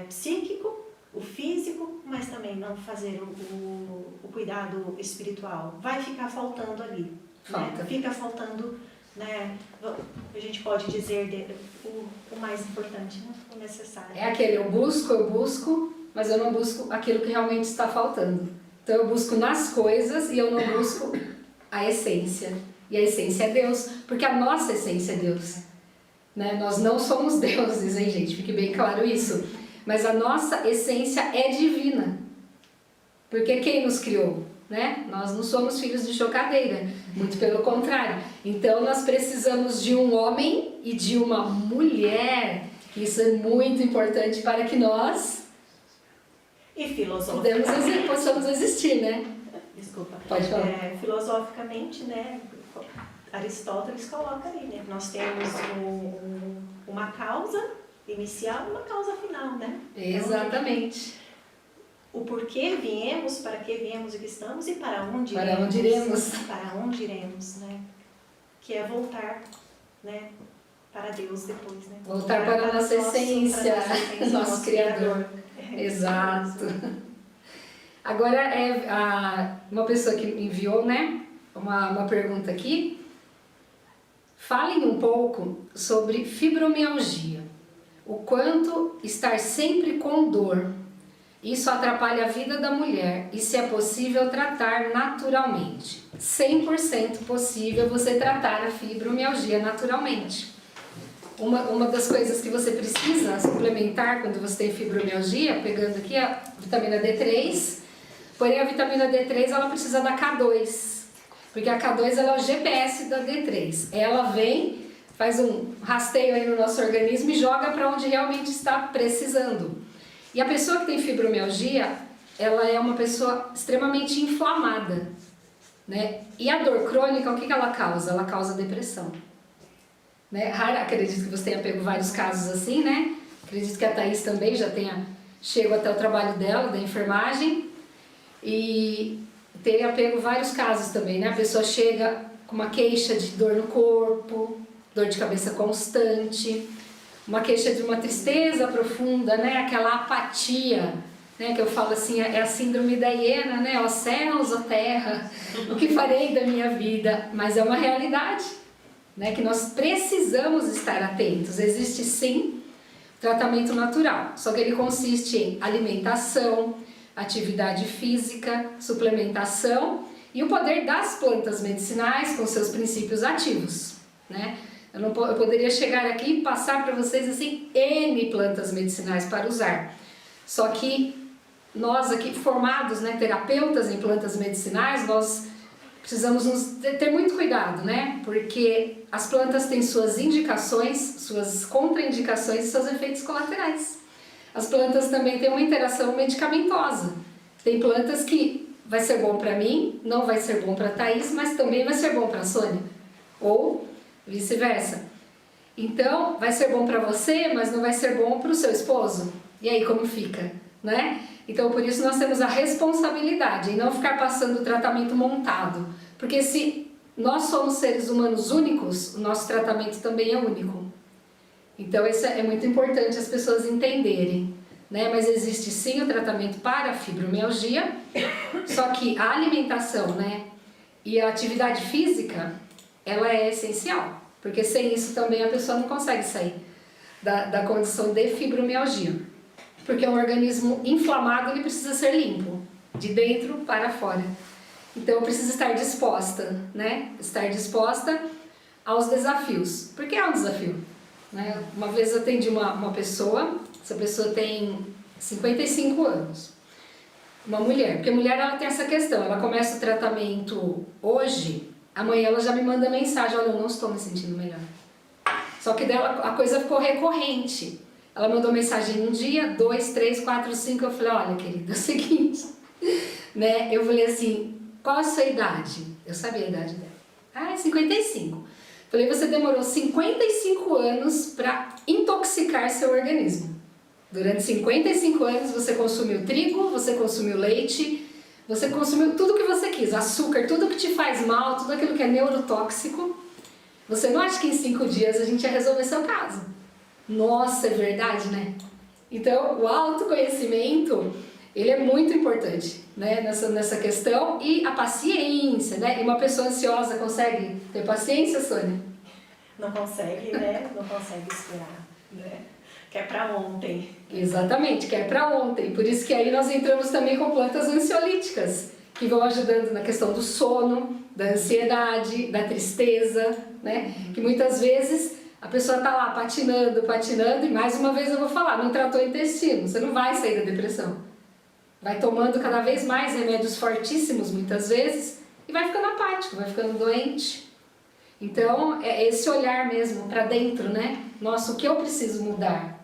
psíquico, o físico, mas também não fazer o cuidado espiritual. Vai ficar faltando ali. Falta. Né? Fica faltando, né? A gente pode dizer o mais importante, né? O necessário. É aquele eu busco, mas eu não busco aquilo que realmente está faltando. Então eu busco nas coisas e eu não busco a essência. E a essência é Deus, porque a nossa essência é Deus. né? Nós não somos deuses, hein, gente? Fique bem claro isso. Mas a nossa essência é divina. Porque quem nos criou? Né? Nós não somos filhos de chocadeira, muito pelo contrário. Então nós precisamos de um homem e de uma mulher. Isso é muito importante para que nós possamos existir, né? Desculpa. Pode falar. Filosoficamente, né? Aristóteles coloca aí, né? Nós temos uma causa inicial e uma causa final, né? Exatamente. O porquê viemos, para que viemos e que estamos e para onde iremos. Para onde iremos. Para onde iremos, né? Que é voltar, né? Para Deus depois, né? Voltar para a nossa essência, nosso Criador. Exato. Agora, uma pessoa que enviou, né? Uma pergunta aqui. Falem um pouco sobre fibromialgia. O quanto estar sempre com dor. Isso atrapalha a vida da mulher e se é possível tratar naturalmente. 100% possível você tratar a fibromialgia naturalmente. Uma das coisas que você precisa suplementar quando você tem fibromialgia, pegando aqui a vitamina D3, porém a vitamina D3 ela precisa da K2, porque a K2 ela é o GPS da D3. Ela vem, faz um rasteio aí no nosso organismo e joga para onde realmente está precisando. E a pessoa que tem fibromialgia, ela é uma pessoa extremamente inflamada, né? E a dor crônica, o que ela causa? Ela causa depressão. Né? Acredito que você tenha pego vários casos assim, né? Acredito que a Thaís também já tenha chegado até o trabalho dela, da enfermagem, e tenha pego vários casos também, né? A pessoa chega com uma queixa de dor no corpo, dor de cabeça constante, uma queixa de uma tristeza profunda, né? Aquela apatia, né? Que eu falo assim, é a síndrome da hiena, né? Ó céus, ó terra, o que farei da minha vida? Mas é uma realidade, né? Que nós precisamos estar atentos. Existe sim tratamento natural, só que ele consiste em alimentação, atividade física, suplementação e o poder das plantas medicinais com seus princípios ativos, né? Eu poderia chegar aqui e passar para vocês assim N plantas medicinais para usar. Só que nós aqui formados, né, terapeutas em plantas medicinais, nós precisamos ter muito cuidado, né? Porque as plantas têm suas indicações, suas contraindicações e seus efeitos colaterais. As plantas também têm uma interação medicamentosa. Tem plantas que vai ser bom para mim, não vai ser bom para a Thaís, mas também vai ser bom para a Sônia. Ou vice-versa. Então, vai ser bom para você, mas não vai ser bom para o seu esposo. E aí, como fica? Né? Então, por isso nós temos a responsabilidade em não ficar passando o tratamento montado. Porque se nós somos seres humanos únicos, o nosso tratamento também é único. Então, isso é muito importante as pessoas entenderem. Né? Mas existe sim o tratamento para a fibromialgia, só que a alimentação, né, e a atividade física, ela é essencial. Porque sem isso também a pessoa não consegue sair da condição de fibromialgia. Porque um organismo inflamado, ele precisa ser limpo, de dentro para fora. Então eu preciso estar disposta, né? Estar disposta aos desafios. Porque é um desafio, né? Uma vez eu atendi uma pessoa, essa pessoa tem 55 anos. Uma mulher, porque mulher ela tem essa questão, ela começa o tratamento hoje, amanhã ela já me manda mensagem, olha, eu não estou me sentindo melhor. Só que dela a coisa ficou recorrente. Ela mandou mensagem um dia, 2, 3, 4, 5, eu falei, olha querida, é o seguinte, né? Eu falei assim, qual a sua idade? Eu sabia a idade dela. Ah, é 55. Falei, você demorou 55 anos para intoxicar seu organismo. Durante 55 anos você consumiu trigo, você consumiu leite, você consumiu tudo que você quis, açúcar, tudo que te faz mal, tudo aquilo que é neurotóxico. Você não acha que em 5 dias a gente ia resolver seu caso? Nossa, é verdade, né? Então, o autoconhecimento, ele é muito importante, né? Nessa questão. E a paciência, né? E uma pessoa ansiosa consegue ter paciência, Sônia? Não consegue, né? Não consegue esperar, né? Quer pra ontem. Exatamente, quer pra ontem. Por isso que aí nós entramos também com plantas ansiolíticas, que vão ajudando na questão do sono, da ansiedade, da tristeza, né? Que muitas vezes A pessoa está lá patinando, patinando, e mais uma vez eu vou falar, não tratou o intestino, você não vai sair da depressão. Vai tomando cada vez mais remédios fortíssimos, muitas vezes, e vai ficando apático, vai ficando doente. Então, é esse olhar mesmo para dentro, né? Nossa, o que eu preciso mudar?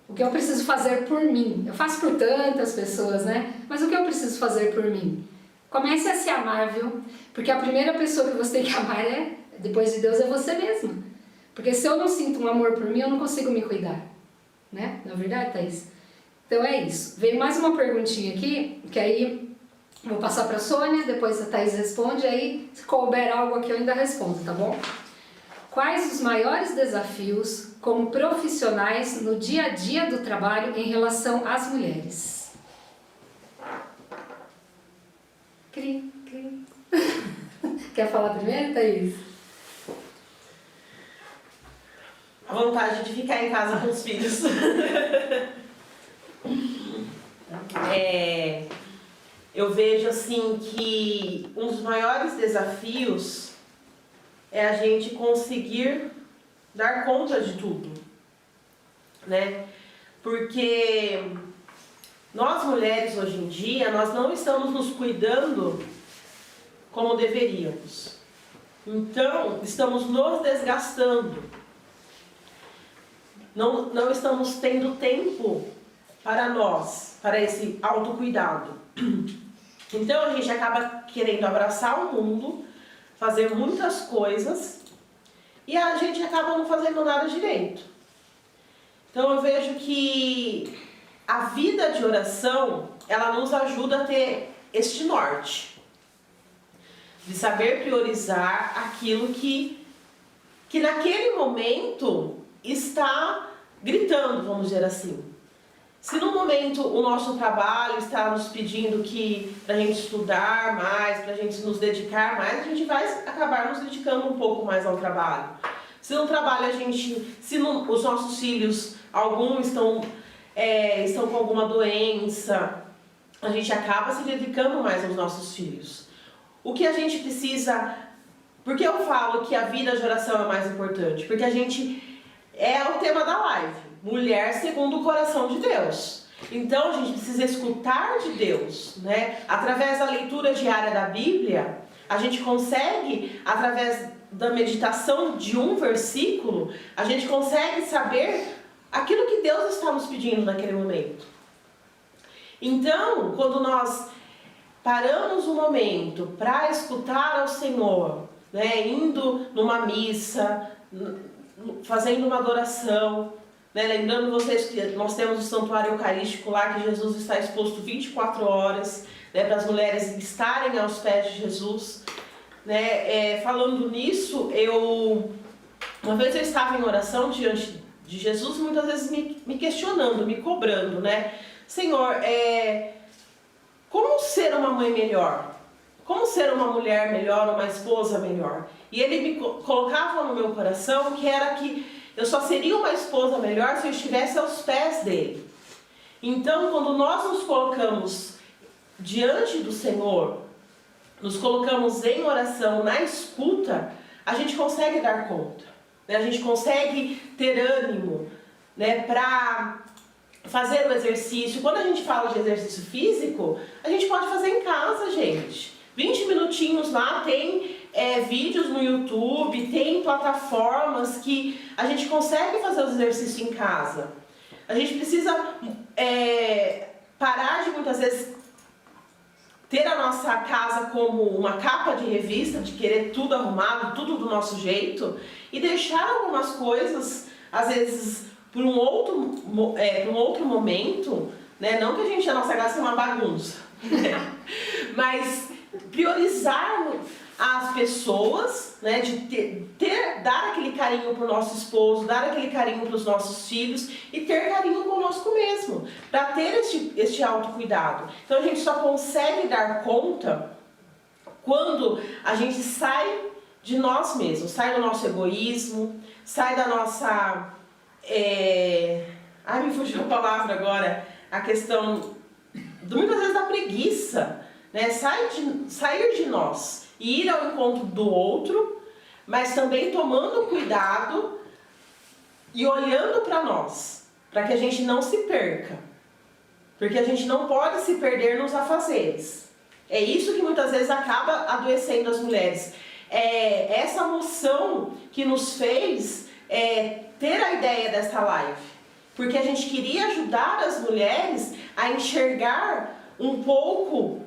O que eu preciso fazer por mim? Eu faço por tantas pessoas, né? Mas o que eu preciso fazer por mim? Comece a se amar, viu? Porque a primeira pessoa que você tem que amar depois de Deus, é você mesma. Porque se eu não sinto um amor por mim, eu não consigo me cuidar. Né? Não é verdade, Thaís? Então é isso. Veio mais uma perguntinha aqui, que aí vou passar para a Sônia, depois a Thaís responde, aí se couber algo aqui eu ainda respondo, tá bom? Quais os maiores desafios como profissionais no dia a dia do trabalho em relação às mulheres? Cri, cri. Quer falar primeiro, Thaís? A vontade de ficar em casa com os filhos. Eu vejo assim que um dos maiores desafios é a gente conseguir dar conta de tudo, né? Porque nós mulheres hoje em dia, nós não estamos nos cuidando como deveríamos. Então, estamos nos desgastando. Não estamos tendo tempo para nós, para esse autocuidado. Então a gente acaba querendo abraçar o mundo, fazer muitas coisas e a gente acaba não fazendo nada direito. Então eu vejo que a vida de oração, ela nos ajuda a ter este norte, de saber priorizar aquilo que naquele momento está gritando, vamos dizer assim. Se no momento o nosso trabalho está nos pedindo para a gente estudar mais, para a gente nos dedicar mais, a gente vai acabar nos dedicando um pouco mais ao trabalho. Se no trabalho os nossos filhos, alguns estão com alguma doença, a gente acaba se dedicando mais aos nossos filhos. O que a gente precisa... Por que eu falo que a vida de oração é mais importante? Porque a gente... É o tema da live, mulher segundo o coração de Deus. Então a gente precisa escutar de Deus, né? Através da leitura diária da Bíblia, a gente consegue, através da meditação de um versículo, a gente consegue saber aquilo que Deus está nos pedindo naquele momento. Então, quando nós paramos um momento para escutar ao Senhor, né? Indo numa missa, fazendo uma adoração, né? Lembrando vocês que nós temos o santuário eucarístico lá, que Jesus está exposto 24 horas, né? Para as mulheres estarem aos pés de Jesus, né? Falando nisso, uma vez eu estava em oração diante de Jesus, muitas vezes me questionando, me cobrando, né? Senhor, como ser uma mãe melhor? Como ser uma mulher melhor, uma esposa melhor? E ele me colocava no meu coração que era que eu só seria uma esposa melhor se eu estivesse aos pés dele. Então, quando nós nos colocamos diante do Senhor, nos colocamos em oração, na escuta, a gente consegue dar conta, né? A gente consegue ter ânimo, né, para fazer o exercício. Quando a gente fala de exercício físico, a gente pode fazer em casa, gente. 20 minutinhos lá, tem vídeos no YouTube, tem plataformas que a gente consegue fazer os exercícios em casa. A gente precisa parar de muitas vezes ter a nossa casa como uma capa de revista, de querer tudo arrumado, tudo do nosso jeito, e deixar algumas coisas, às vezes, para um outro momento, né? Não que a nossa casa seja uma bagunça, né? Mas priorizar as pessoas, né, de dar aquele carinho para o nosso esposo, dar aquele carinho para os nossos filhos e ter carinho conosco mesmo, para ter este autocuidado. Então a gente só consegue dar conta quando a gente sai de nós mesmos, sai do nosso egoísmo, sai da nossa... me fugiu a palavra agora, a questão, muitas vezes, da preguiça, né? Sair de nós e ir ao encontro do outro, mas também tomando cuidado e olhando para nós, para que a gente não se perca. Porque a gente não pode se perder nos afazeres. É isso que muitas vezes acaba adoecendo as mulheres. É essa moção que nos fez ter a ideia desta live. Porque a gente queria ajudar as mulheres a enxergar um pouco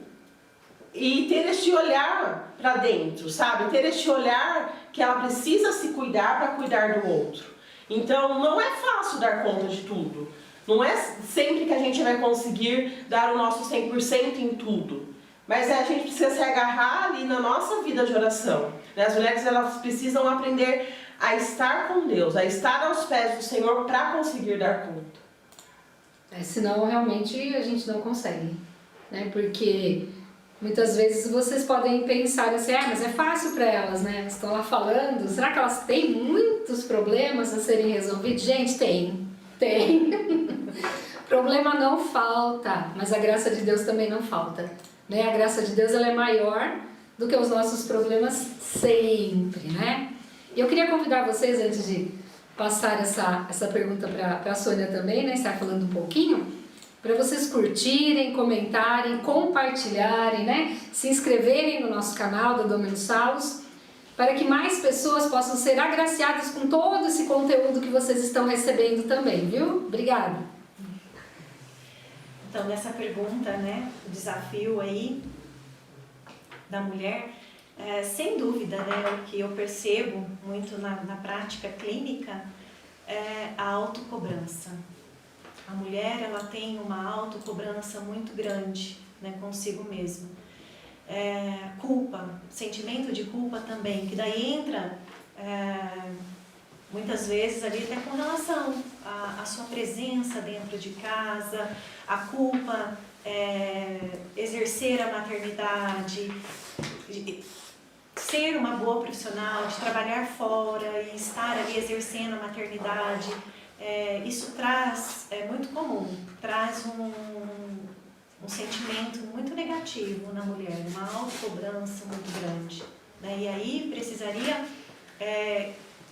e ter este olhar para dentro, sabe? Ter este olhar que ela precisa se cuidar para cuidar do outro. Então não é fácil dar conta de tudo. Não é sempre que a gente vai conseguir dar o nosso 100% em tudo. Mas a gente precisa se agarrar ali na nossa vida de oração. As mulheres, elas precisam aprender a estar com Deus, a estar aos pés do Senhor para conseguir dar conta. Senão realmente a gente não consegue, né? Porque muitas vezes vocês podem pensar assim, mas é fácil para elas, né? Elas estão lá falando, será que elas têm muitos problemas a serem resolvidos? Gente, tem. Problema não falta, mas a graça de Deus também não falta, né? A graça de Deus, ela é maior do que os nossos problemas sempre, né? E eu queria convidar vocês, antes de passar essa pergunta para a Sônia também, né? Estar falando um pouquinho, para vocês curtirem, comentarem, compartilharem, né? Se inscreverem no nosso canal da Domingos Salos, para que mais pessoas possam ser agraciadas com todo esse conteúdo que vocês estão recebendo também, viu? Obrigada. Então, nessa pergunta, né, o desafio aí da mulher, sem dúvida, né, o que eu percebo muito na prática clínica é a autocobrança. A mulher, ela tem uma autocobrança muito grande, né, consigo mesma. Culpa, sentimento de culpa também, que daí entra muitas vezes ali até com relação à sua presença dentro de casa, a culpa, exercer a maternidade, ser uma boa profissional, de trabalhar fora e estar ali exercendo a maternidade. Isso traz, é muito comum, traz um sentimento muito negativo na mulher, uma autocobrança muito grande, né? E aí precisaria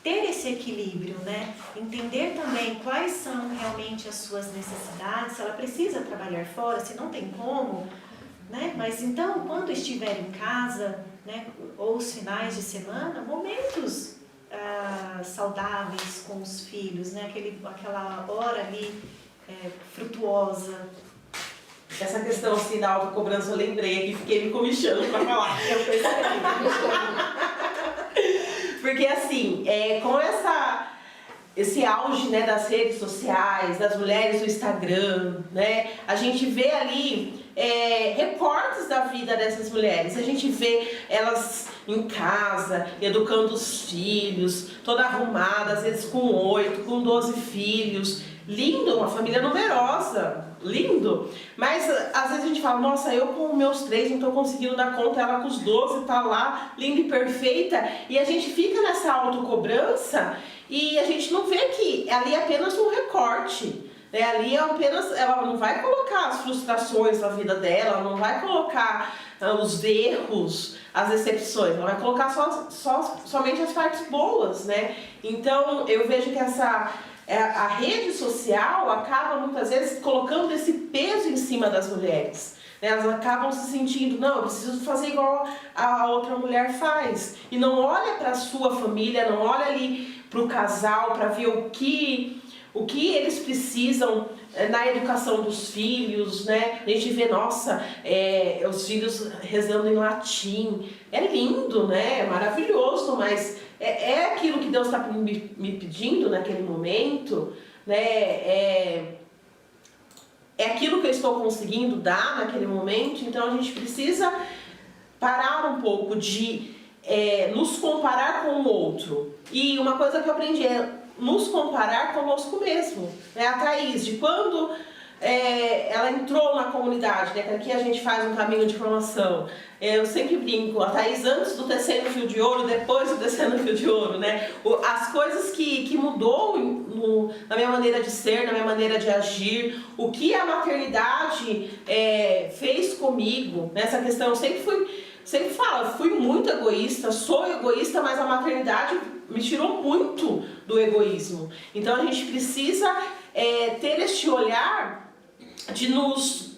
ter esse equilíbrio, né? Entender também quais são realmente as suas necessidades, se ela precisa trabalhar fora, se não tem como, né? Mas então, quando estiver em casa, né, ou os finais de semana, momentos saudáveis com os filhos, né? Aquela hora ali frutuosa. Essa questão assim da autocobrança eu lembrei aqui, fiquei me comichando para falar. Eu percebi. Porque assim, com esse auge, né, das redes sociais, das mulheres do Instagram, né, a gente vê ali recortes da vida dessas mulheres. A gente vê elas em casa, educando os filhos, toda arrumada, às vezes com 8, com 12 filhos. Lindo, uma família numerosa, lindo. Mas às vezes a gente fala, nossa, eu com meus 3 não estou conseguindo dar conta, ela com os 12 está lá, linda e perfeita. E a gente fica nessa autocobrança e a gente não vê que ali é apenas um recorte. Ali é apenas, ela não vai colocar as frustrações da vida dela, ela não vai colocar os erros, as decepções, ela vai colocar somente as partes boas, né? Então eu vejo que a rede social acaba muitas vezes colocando esse peso em cima das mulheres. Elas acabam se sentindo, não, eu preciso fazer igual a outra mulher faz. E não olha para a sua família, não olha ali para o casal, para ver o que eles precisam na educação dos filhos, né? A gente vê, nossa, os filhos rezando em latim. É lindo, né? É maravilhoso, mas é aquilo que Deus está me pedindo naquele momento, né? É aquilo que eu estou conseguindo dar naquele momento. Então a gente precisa parar um pouco de nos comparar com o outro. E uma coisa que eu aprendi é nos comparar conosco mesmo. A Thaís, de quando ela entrou na comunidade, né, que aqui a gente faz um caminho de formação, eu sempre brinco, a Thaís antes do Tecendo Fio de Ouro, depois do Tecendo Fio de Ouro, né? As coisas que mudou na minha maneira de ser, na minha maneira de agir, o que a maternidade fez comigo, nessa questão, eu sempre fui sempre falo, fui muito egoísta, sou egoísta, mas a maternidade me tirou muito do egoísmo. Então a gente precisa ter este olhar de nos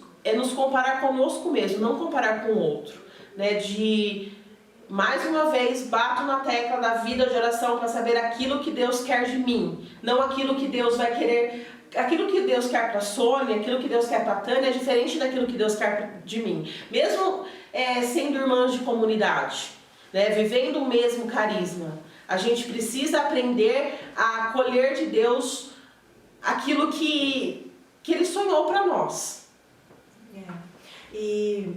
comparar conosco mesmo, não comparar com o outro, né? De, mais uma vez, bato na tecla da vida de oração para saber aquilo que Deus quer de mim, não aquilo que Deus vai querer. Aquilo que Deus quer para a Sônia, aquilo que Deus quer para a Tânia é diferente daquilo que Deus quer de mim. Mesmo sendo irmãs de comunidade, né, vivendo o mesmo carisma, a gente precisa aprender a colher de Deus aquilo que Ele sonhou para nós. E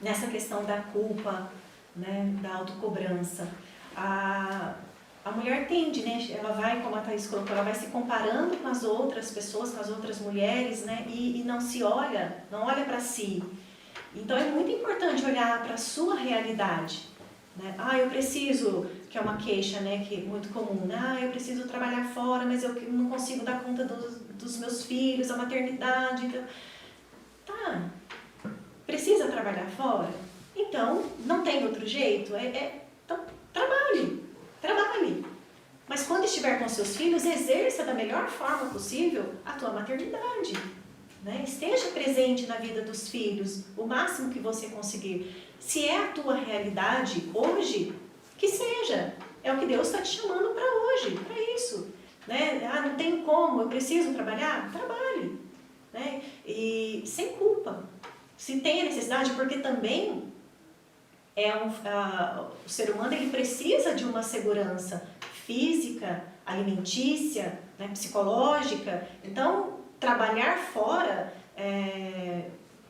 nessa questão da culpa, né, da autocobrança, a mulher tende, né, ela vai, como a Thaís colocou, ela vai se comparando com as outras pessoas, com as outras mulheres, né, e não se olha, não olha para si. Então é muito importante olhar para a sua realidade, né? Eu preciso, que é uma queixa, né, que é muito comum, né? Eu preciso trabalhar fora, mas eu não consigo dar conta dos meus filhos, a maternidade. Então, tá, precisa trabalhar fora? Então, não tem outro jeito? Então, trabalhe. Mas quando estiver com seus filhos, exerça da melhor forma possível a tua maternidade, né? Esteja presente na vida dos filhos o máximo que você conseguir. Se é a tua realidade hoje, que seja. É o que Deus está te chamando para hoje, para isso, né? Não tem como, eu preciso trabalhar? Trabalhe, né? E sem culpa. Se tem a necessidade, porque também o ser humano, ele precisa de uma segurança física, alimentícia, né, psicológica. Então, trabalhar fora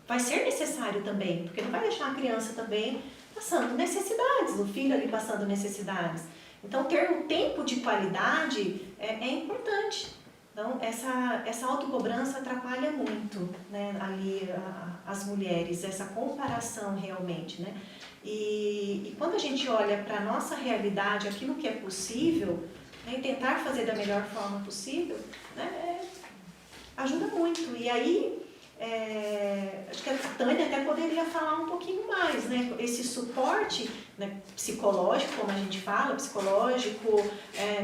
vai ser necessário também, porque não vai deixar a criança também passando necessidades, o filho ali passando necessidades. Então, ter um tempo de qualidade é importante. Então, essa autocobrança atrapalha muito, né, ali as mulheres, essa comparação realmente, né? E quando a gente olha para a nossa realidade, aquilo que é possível, né, e tentar fazer da melhor forma possível, né, ajuda muito. E aí, acho que a Tânia até poderia falar um pouquinho mais, né? Esse suporte, né, psicológico, como a gente fala, psicológico,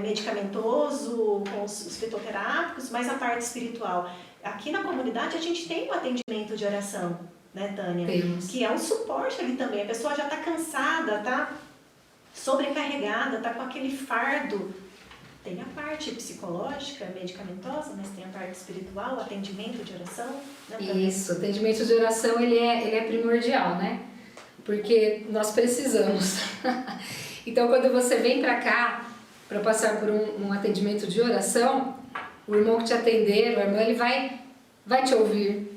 medicamentoso, com os fitoterápicos, mas a parte espiritual. Aqui na comunidade a gente tem um atendimento de oração, né, Tânia? Temos. Que é um suporte ali também. A pessoa já está cansada, está sobrecarregada, está com aquele fardo. Tem a parte psicológica, medicamentosa, mas tem a parte espiritual, o atendimento de oração. Né, Isso, o atendimento de oração ele é primordial, né? Porque nós precisamos. Então, quando você vem para cá para passar por um atendimento de oração, o irmão que te atender, o irmão, ele vai te ouvir,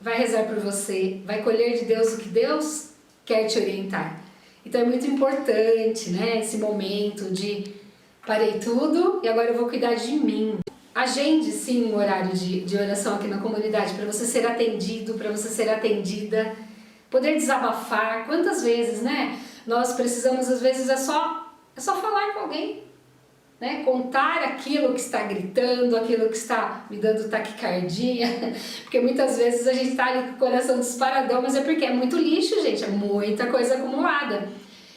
vai rezar por você, vai colher de Deus o que Deus quer te orientar. Então é muito importante, né, esse momento de parei tudo e agora eu vou cuidar de mim. Agende sim um horário de oração aqui na comunidade para você ser atendido, para você ser atendida, poder desabafar. Quantas vezes, né, nós precisamos, às vezes é só falar com alguém, né? Contar aquilo que está gritando, aquilo que está me dando taquicardia, porque muitas vezes a gente está ali com o coração disparadão, mas é porque é muito lixo, gente, é muita coisa acumulada.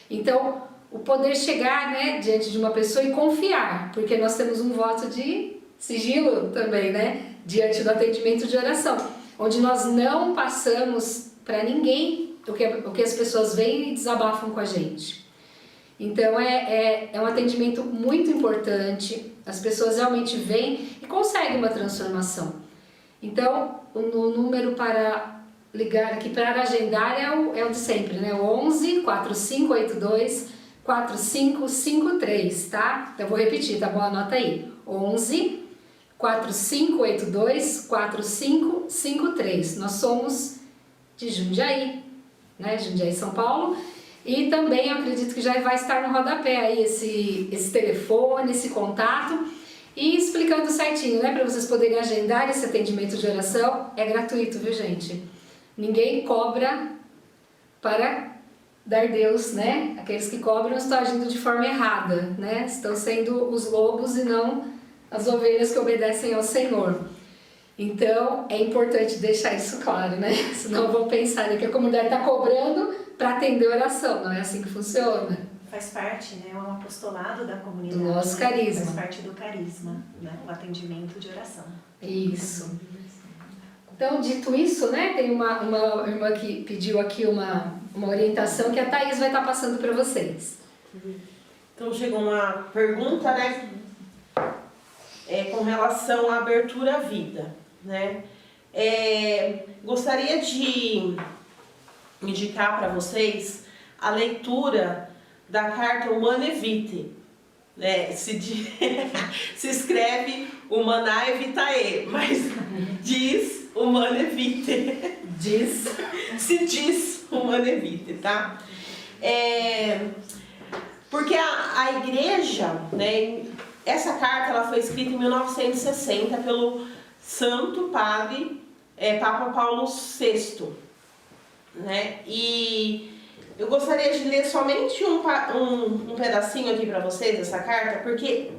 Então, o poder chegar, né, diante de uma pessoa e confiar, porque nós temos um voto de sigilo também, né, diante do atendimento de oração, onde nós não passamos para ninguém o que as pessoas veem e desabafam com a gente. Então é um atendimento muito importante, as pessoas realmente vêm e conseguem uma transformação. Então o número para ligar aqui, para agendar é o de sempre, né? O 11 4582 4553, tá? Então eu vou repetir, tá bom? Anota aí. 11 4582 4553. Nós somos de Jundiaí, né? Jundiaí, São Paulo. E também eu acredito que já vai estar no rodapé aí esse telefone, esse contato, e explicando certinho, né, para vocês poderem agendar esse atendimento de oração. É gratuito, viu, gente? Ninguém cobra para dar Deus, né? Aqueles que cobram estão agindo de forma errada, né? Estão sendo os lobos e não as ovelhas que obedecem ao Senhor. Então, é importante deixar isso claro, né? Senão vão pensar que a comunidade está cobrando para atender oração, não é assim que funciona? Faz parte, né? É um apostolado da comunidade. Do nosso carisma. Faz parte do carisma, né? O atendimento de oração. Isso. Então, dito isso, né, tem uma irmã que pediu aqui uma orientação que a Thaís vai estar passando para vocês. Então chegou uma pergunta, né, com relação à abertura à vida, né? Gostaria de indicar para vocês a leitura da carta Humanae Vitae, né? Se escreve Humanae Vitae, mas diz Humanae Vitae. Se diz Humanae Vitae, tá? Porque a igreja, né, essa carta ela foi escrita em 1960 pelo Santo Padre Papa Paulo VI, né? E eu gostaria de ler somente um pedacinho aqui para vocês dessa carta, porque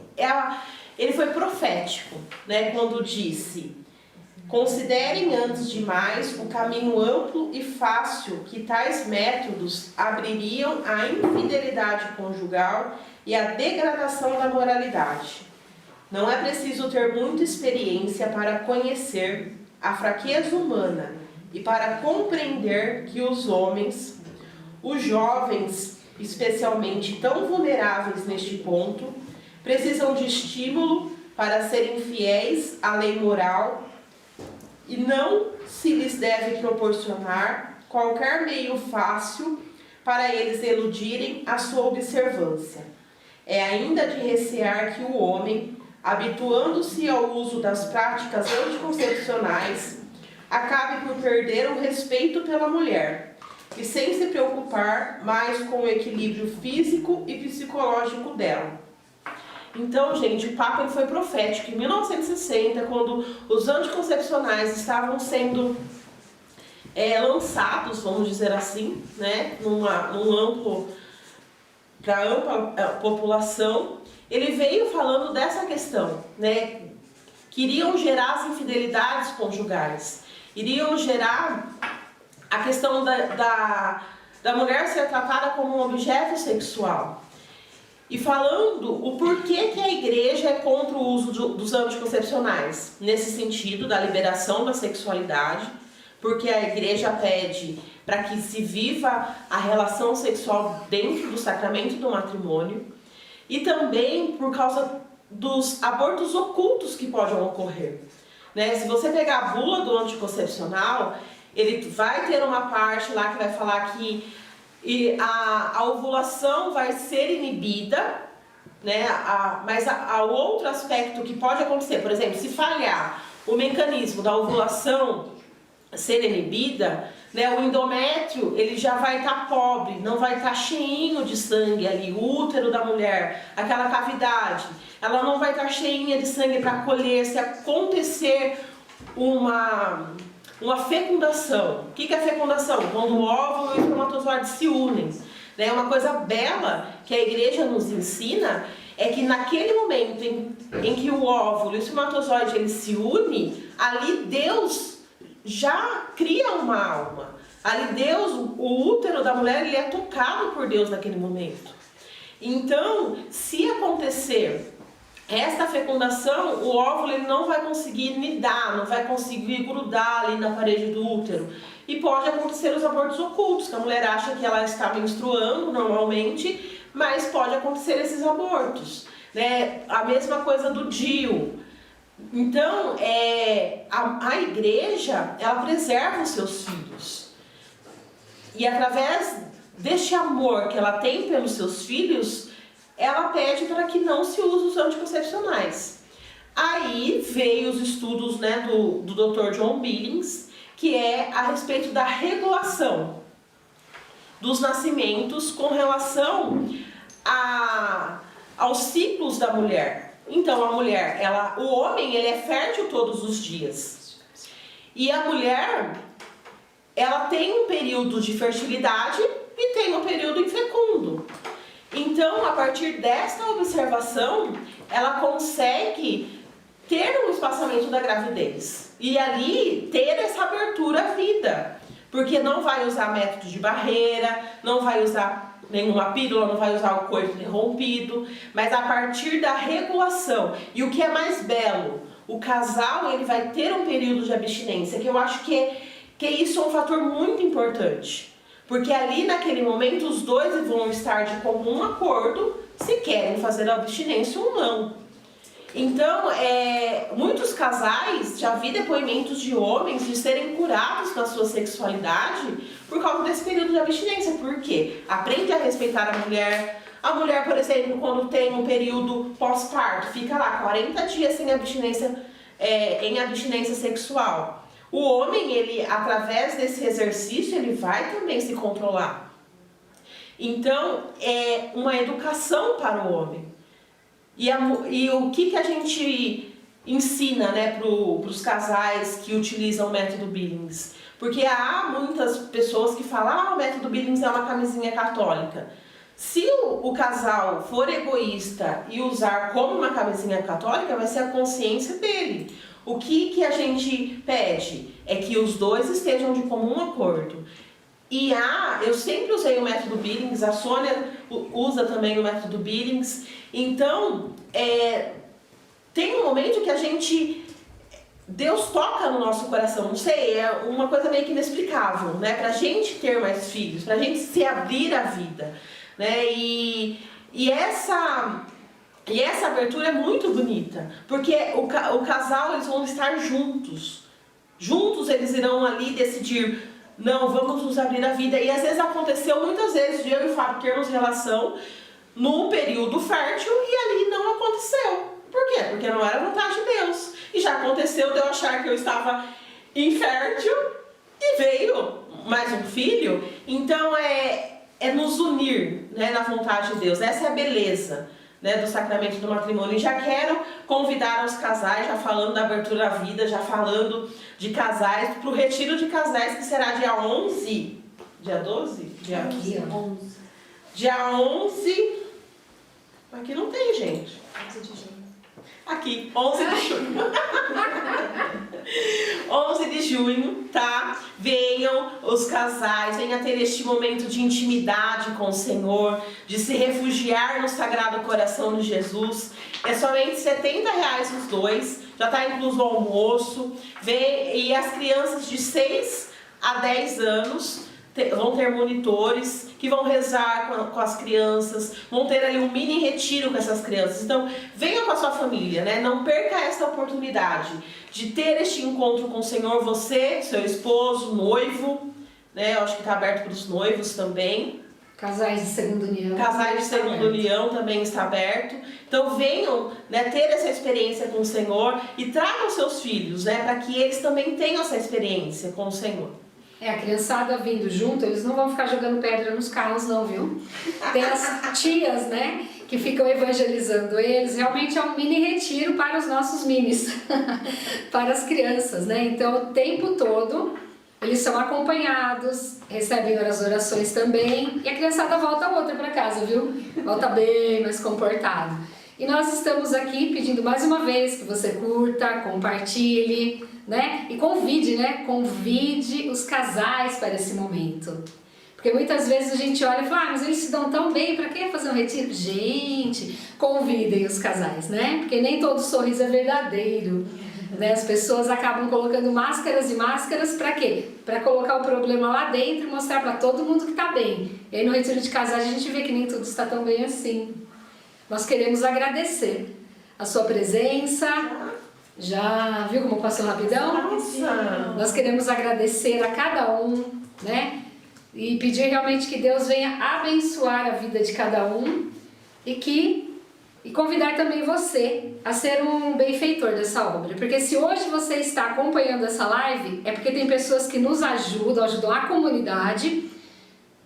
ele foi profético, né, quando disse: considerem antes de mais o caminho amplo e fácil que tais métodos abririam à infidelidade conjugal e à degradação da moralidade. Não é preciso ter muita experiência para conhecer a fraqueza humana e para compreender que os homens, os jovens especialmente tão vulneráveis neste ponto, precisam de estímulo para serem fiéis à lei moral e não se lhes deve proporcionar qualquer meio fácil para eles eludirem a sua observância. É ainda de recear que o homem, habituando-se ao uso das práticas anticoncepcionais, acabe por perder o respeito pela mulher, e sem se preocupar mais com o equilíbrio físico e psicológico dela. Então, gente, o Papa ele foi profético. Em 1960, quando os anticoncepcionais estavam sendo lançados, vamos dizer assim, né, para ampla população, ele veio falando dessa questão, né, que iriam gerar as infidelidades conjugais, iriam gerar a questão da mulher ser tratada como um objeto sexual. E falando o porquê que a igreja é contra o uso dos anticoncepcionais, nesse sentido da liberação da sexualidade, porque a igreja pede para que se viva a relação sexual dentro do sacramento do matrimônio, e também por causa dos abortos ocultos que podem ocorrer, né? Se você pegar a bula do anticoncepcional, ele vai ter uma parte lá que vai falar que a ovulação vai ser inibida, né? Mas há outro aspecto que pode acontecer. Por exemplo, se falhar o mecanismo da ovulação ser inibida, né, o endométrio ele já vai estar pobre, não vai estar cheinho de sangue ali, o útero da mulher, aquela cavidade, ela não vai estar cheinha de sangue para acolher, se acontecer uma fecundação. O que é fecundação? Quando o óvulo e o espermatozoide se unem. Né? Uma coisa bela que a igreja nos ensina é que naquele momento em que o óvulo e o espermatozoide ele se unem, ali Deus já cria uma alma. Ali Deus, o útero da mulher, ele é tocado por Deus naquele momento. Então, se acontecer esta fecundação, o óvulo ele não vai conseguir nidar, não vai conseguir grudar ali na parede do útero. E pode acontecer os abortos ocultos, que a mulher acha que ela está menstruando normalmente, mas pode acontecer esses abortos, né? A mesma coisa do DIU. Então, a igreja, ela preserva os seus filhos. E através deste amor que ela tem pelos seus filhos, ela pede para que não se use os anticoncepcionais. Aí veio os estudos, né, do Dr. John Billings, que é a respeito da regulação dos nascimentos com relação aos ciclos da mulher. Então a mulher, o homem ele é fértil todos os dias. E a mulher, ela tem um período de fertilidade e tem um período infecundo. Então, a partir desta observação, ela consegue ter um espaçamento da gravidez. E ali ter essa abertura à vida. porque não vai usar método de barreira, não vai usar nenhuma pílula, não vai usar o coito interrompido, mas a partir da regulação. E o que é mais belo, o casal ele vai ter um período de abstinência, que eu acho que isso é um fator muito importante. Porque ali naquele momento os dois vão estar de comum acordo se querem fazer a abstinência ou não. Então, muitos casais, já vi depoimentos de homens de serem curados na sua sexualidade por causa desse período de abstinência. Por quê? Aprende a respeitar a mulher. A mulher, por exemplo, quando tem um período pós-parto, fica lá 40 dias sem abstinência, em abstinência sexual. O homem, ele, através desse exercício, ele vai também se controlar. Então, é uma educação para o homem. E o que a gente ensina, né, para os casais que utilizam o método Billings? Porque há muitas pessoas que falam, o método Billings é uma camisinha católica. Se o casal for egoísta e usar como uma camisinha católica, vai ser a consciência dele. O que a gente pede é que os dois estejam de comum acordo. E eu sempre usei o método Billings, a Sônia usa também o método Billings. Então, tem um momento que Deus toca no nosso coração, não sei, é uma coisa meio que inexplicável, né? Pra gente ter mais filhos, pra gente se abrir à vida, né? E essa abertura é muito bonita, porque o casal, eles vão estar juntos. Juntos eles irão ali decidir, não, vamos nos abrir à vida. E às vezes aconteceu muitas vezes de eu e o Fábio termos relação no período fértil e ali não aconteceu. Por quê? Porque não era vontade de Deus. E já aconteceu de eu achar que eu estava infértil e veio mais um filho. Então é nos unir, né, na vontade de Deus. Essa é a beleza, né, do sacramento do matrimônio. E já quero convidar os casais, já falando da abertura à vida, já falando de casais, para o retiro de casais, que será dia 11, dia 12? Dia 11. Dia 11, aqui não tem, gente. 11 de junho. Aqui, 11 de junho. 11 de junho, tá? Venham os casais, venham ter este momento de intimidade com o Senhor, de se refugiar no Sagrado Coração de Jesus. É somente R$70 os dois, já está incluso o almoço. E as crianças de 6 a 10 anos vão ter monitores que vão rezar com as crianças, vão ter ali um mini retiro com essas crianças. Então, venha com a sua família, né? Não perca essa oportunidade de ter este encontro com o Senhor, você, seu esposo, noivo, né? Eu acho que está aberto para os noivos também. Casais de segunda união. Casais de segunda união também está aberto. Então venham, né, ter essa experiência com o Senhor e tragam seus filhos, né, para que eles também tenham essa experiência com o Senhor. A criançada vindo junto, eles não vão ficar jogando pedra nos carros não, viu? Tem as tias, né, que ficam evangelizando eles. Realmente é um mini retiro para os nossos minis, para as crianças, né? Então o tempo todo eles são acompanhados, recebem as orações também, e a criançada volta outra para casa, viu? Volta bem mais comportado. E nós estamos aqui pedindo mais uma vez que você curta, compartilhe, né? E convide, né? Convide os casais para esse momento. Porque muitas vezes a gente olha e fala, mas eles se dão tão bem, para que fazer um retiro? Gente, convidem os casais, né? Porque nem todo sorriso é verdadeiro. Né? As pessoas acabam colocando máscaras e máscaras para quê? Para colocar o problema lá dentro e mostrar para todo mundo que está bem. E aí no retiro de casais a gente vê que nem tudo está tão bem assim. Nós queremos agradecer a sua presença. Já viu como passou rapidão? Nossa. Nós queremos agradecer a cada um, né? E pedir realmente que Deus venha abençoar a vida de cada um e convidar também você a ser um benfeitor dessa obra. Porque se hoje você está acompanhando essa live, é porque tem pessoas que nos ajudam a comunidade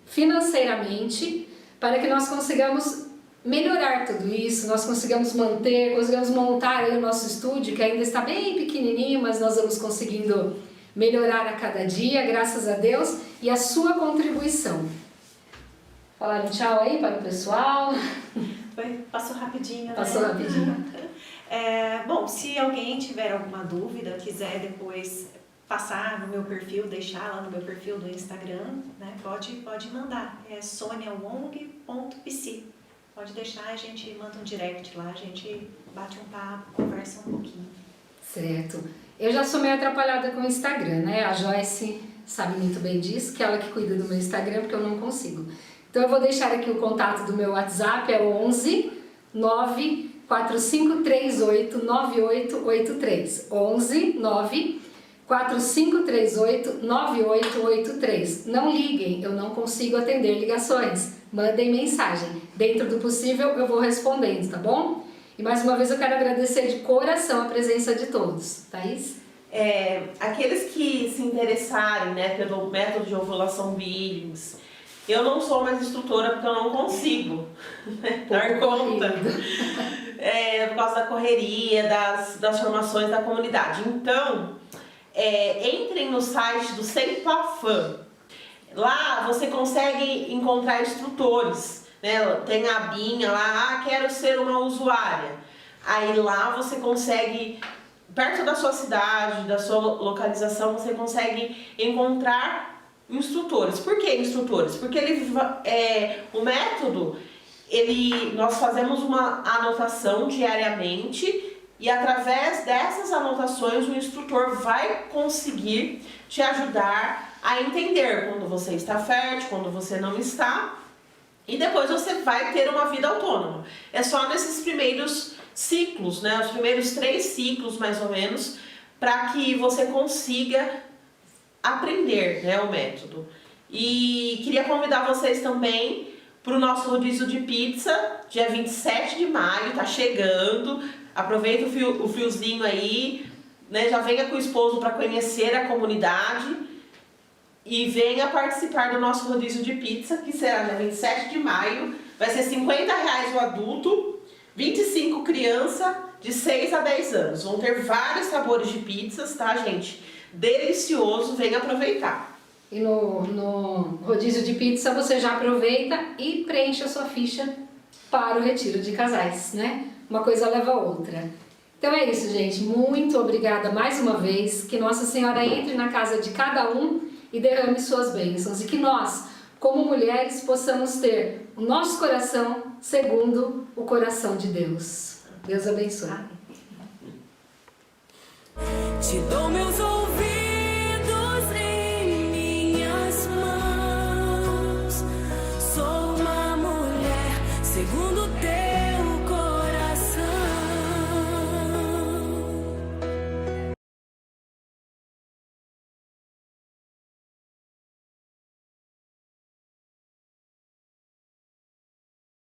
financeiramente, para que nós consigamos melhorar tudo isso, nós consigamos consigamos montar aí o nosso estúdio, que ainda está bem pequenininho, mas nós vamos conseguindo melhorar a cada dia, graças a Deus, e a sua contribuição. Falaram tchau aí para o pessoal? Passou rapidinho, Passou né? rapidinho. Bom, se alguém tiver alguma dúvida, quiser depois passar no meu perfil, deixar lá no meu perfil do Instagram, né? Pode mandar. É soniawong.pc. Pode deixar, a gente manda um direct lá, a gente bate um papo, conversa um pouquinho. Certo. Eu já sou meio atrapalhada com o Instagram, né? A Joyce sabe muito bem disso, que ela que cuida do meu Instagram, porque eu não consigo. Então eu vou deixar aqui o contato do meu WhatsApp, é 11 94538 9883. 11 94538 9883. Não liguem, eu não consigo atender ligações. Mandem mensagem. Dentro do possível eu vou respondendo, tá bom? E mais uma vez eu quero agradecer de coração a presença de todos. Thaís? Aqueles que se interessarem, né, pelo método de ovulação Billings, eu não sou mais instrutora porque eu não consigo dar conta, por causa da correria, das formações da comunidade. Então, entrem no site do Semplafan. Lá você consegue encontrar instrutores, né? Tem a abinha lá, quero ser uma usuária. Aí lá você consegue, perto da sua cidade, da sua localização, você consegue encontrar instrutores. Por que instrutores? Porque o método, nós fazemos uma anotação diariamente e através dessas anotações o instrutor vai conseguir te ajudar a entender quando você está fértil, quando você não está, e depois você vai ter uma vida autônoma. É só nesses primeiros ciclos, né, os primeiros 3 ciclos mais ou menos, para que você consiga aprender, né, o método. E queria convidar vocês também para o nosso rodízio de pizza, dia 27 de maio, tá chegando. Aproveita o friozinho aí, né, já venha com o esposo para conhecer a comunidade e venha participar do nosso rodízio de pizza, que será dia 27 de maio. Vai ser R$50 o adulto, 25 criança de 6 a 10 anos. Vão ter vários sabores de pizzas, tá, gente? Delicioso, venha aproveitar. E no rodízio de pizza você já aproveita e preenche a sua ficha para o retiro de casais, né? Uma coisa leva a outra. Então é isso, gente. Muito obrigada mais uma vez. Que Nossa Senhora entre na casa de cada um e derrame suas bênçãos. E que nós, como mulheres, possamos ter o nosso coração segundo o coração de Deus. Deus abençoe. Te dou meus ouvidos.